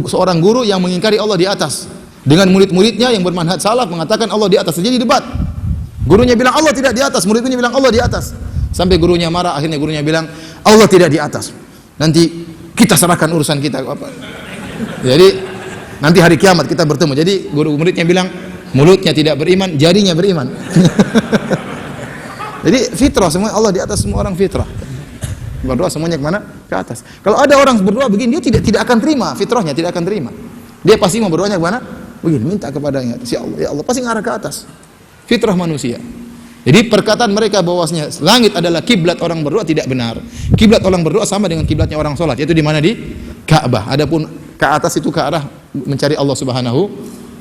seorang guru yang mengingkari Allah di atas dengan murid-muridnya yang bermanhaj salaf mengatakan Allah di atas. Terjadi debat. Gurunya bilang Allah tidak di atas, murid-muridnya bilang Allah di atas. Sampai gurunya marah, akhirnya gurunya bilang Allah tidak di atas. Nanti kita serahkan urusan kita apa. Jadi nanti hari kiamat kita bertemu. Jadi guru muridnya bilang mulutnya tidak beriman, jarinya beriman. Jadi fitrah semua Allah di atas, semua orang fitrah. Berdoa semuanya kemana? Ke atas. Kalau ada orang berdoa begini, dia tidak akan terima, fitrahnya tidak akan terima. Dia pasti mau berdoanya kemana? Begini, minta kepadanya, ya Allah, ya Allah, pasti ngarah ke atas. Fitrah manusia. Jadi perkataan mereka bahwasanya langit adalah kiblat orang berdoa tidak benar. Kiblat orang berdoa sama dengan kiblatnya orang sholat, yaitu di mana? Di Ka'bah. Adapun ke atas itu ke arah mencari Allah Subhanahu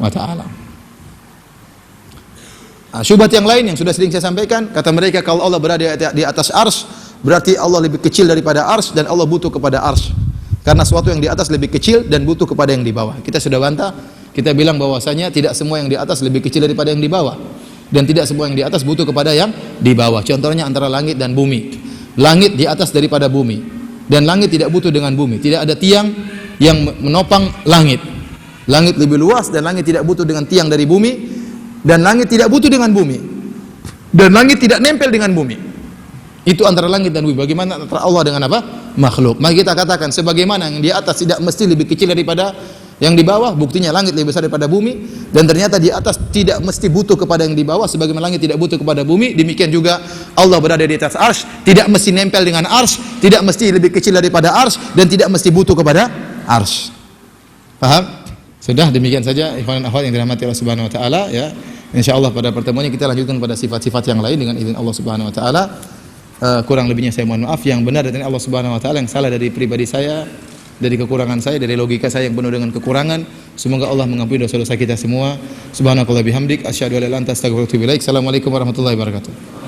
wa taala. Syubhat yang lain yang sudah sering saya sampaikan, kata mereka kalau Allah berada di atas arsy, berarti Allah lebih kecil daripada arsy dan Allah butuh kepada arsy. Karena sesuatu yang di atas lebih kecil dan butuh kepada yang di bawah. Kita sudah bantah, kita bilang bahwasanya tidak semua yang di atas lebih kecil daripada yang di bawah. Dan tidak semua yang di atas butuh kepada yang di bawah. Contohnya antara langit dan bumi. Langit di atas daripada bumi. Dan langit tidak butuh dengan bumi. Tidak ada tiang yang menopang langit. Langit lebih luas dan langit tidak butuh dengan tiang dari bumi. Dan langit tidak butuh dengan bumi. Dan langit tidak nempel dengan bumi. Itu antara langit dan bumi. Bagaimana antara Allah dengan apa? Makhluk. Maka kita katakan sebagaimana yang di atas tidak mesti lebih kecil daripada yang di bawah, buktinya langit lebih besar daripada bumi, dan ternyata di atas tidak mesti butuh kepada yang di bawah sebagaimana langit tidak butuh kepada bumi. Demikian juga Allah berada di atas arsy, tidak mesti nempel dengan arsy, tidak mesti lebih kecil daripada arsy, dan tidak mesti butuh kepada arsy. Paham? Sudah, demikian saja ikhwan dan akhwat yang dirahmati Allah Subhanahu wa taala ya. Insyaallah pada pertemuan ini kita lanjutkan pada sifat-sifat yang lain dengan izin Allah Subhanahu wa taala. Kurang lebihnya saya mohon maaf, yang benar dari Allah Subhanahu wa taala, yang salah dari pribadi saya, dari kekurangan saya, dari logika saya yang penuh dengan kekurangan. Semoga Allah mengampuni dosa-dosa kita semua. Subhanakallah bihamdik, asyhadu an la ilaha illa anta, astaghfiruka wa atubu ilaik. Assalamualaikum warahmatullahi wabarakatuh.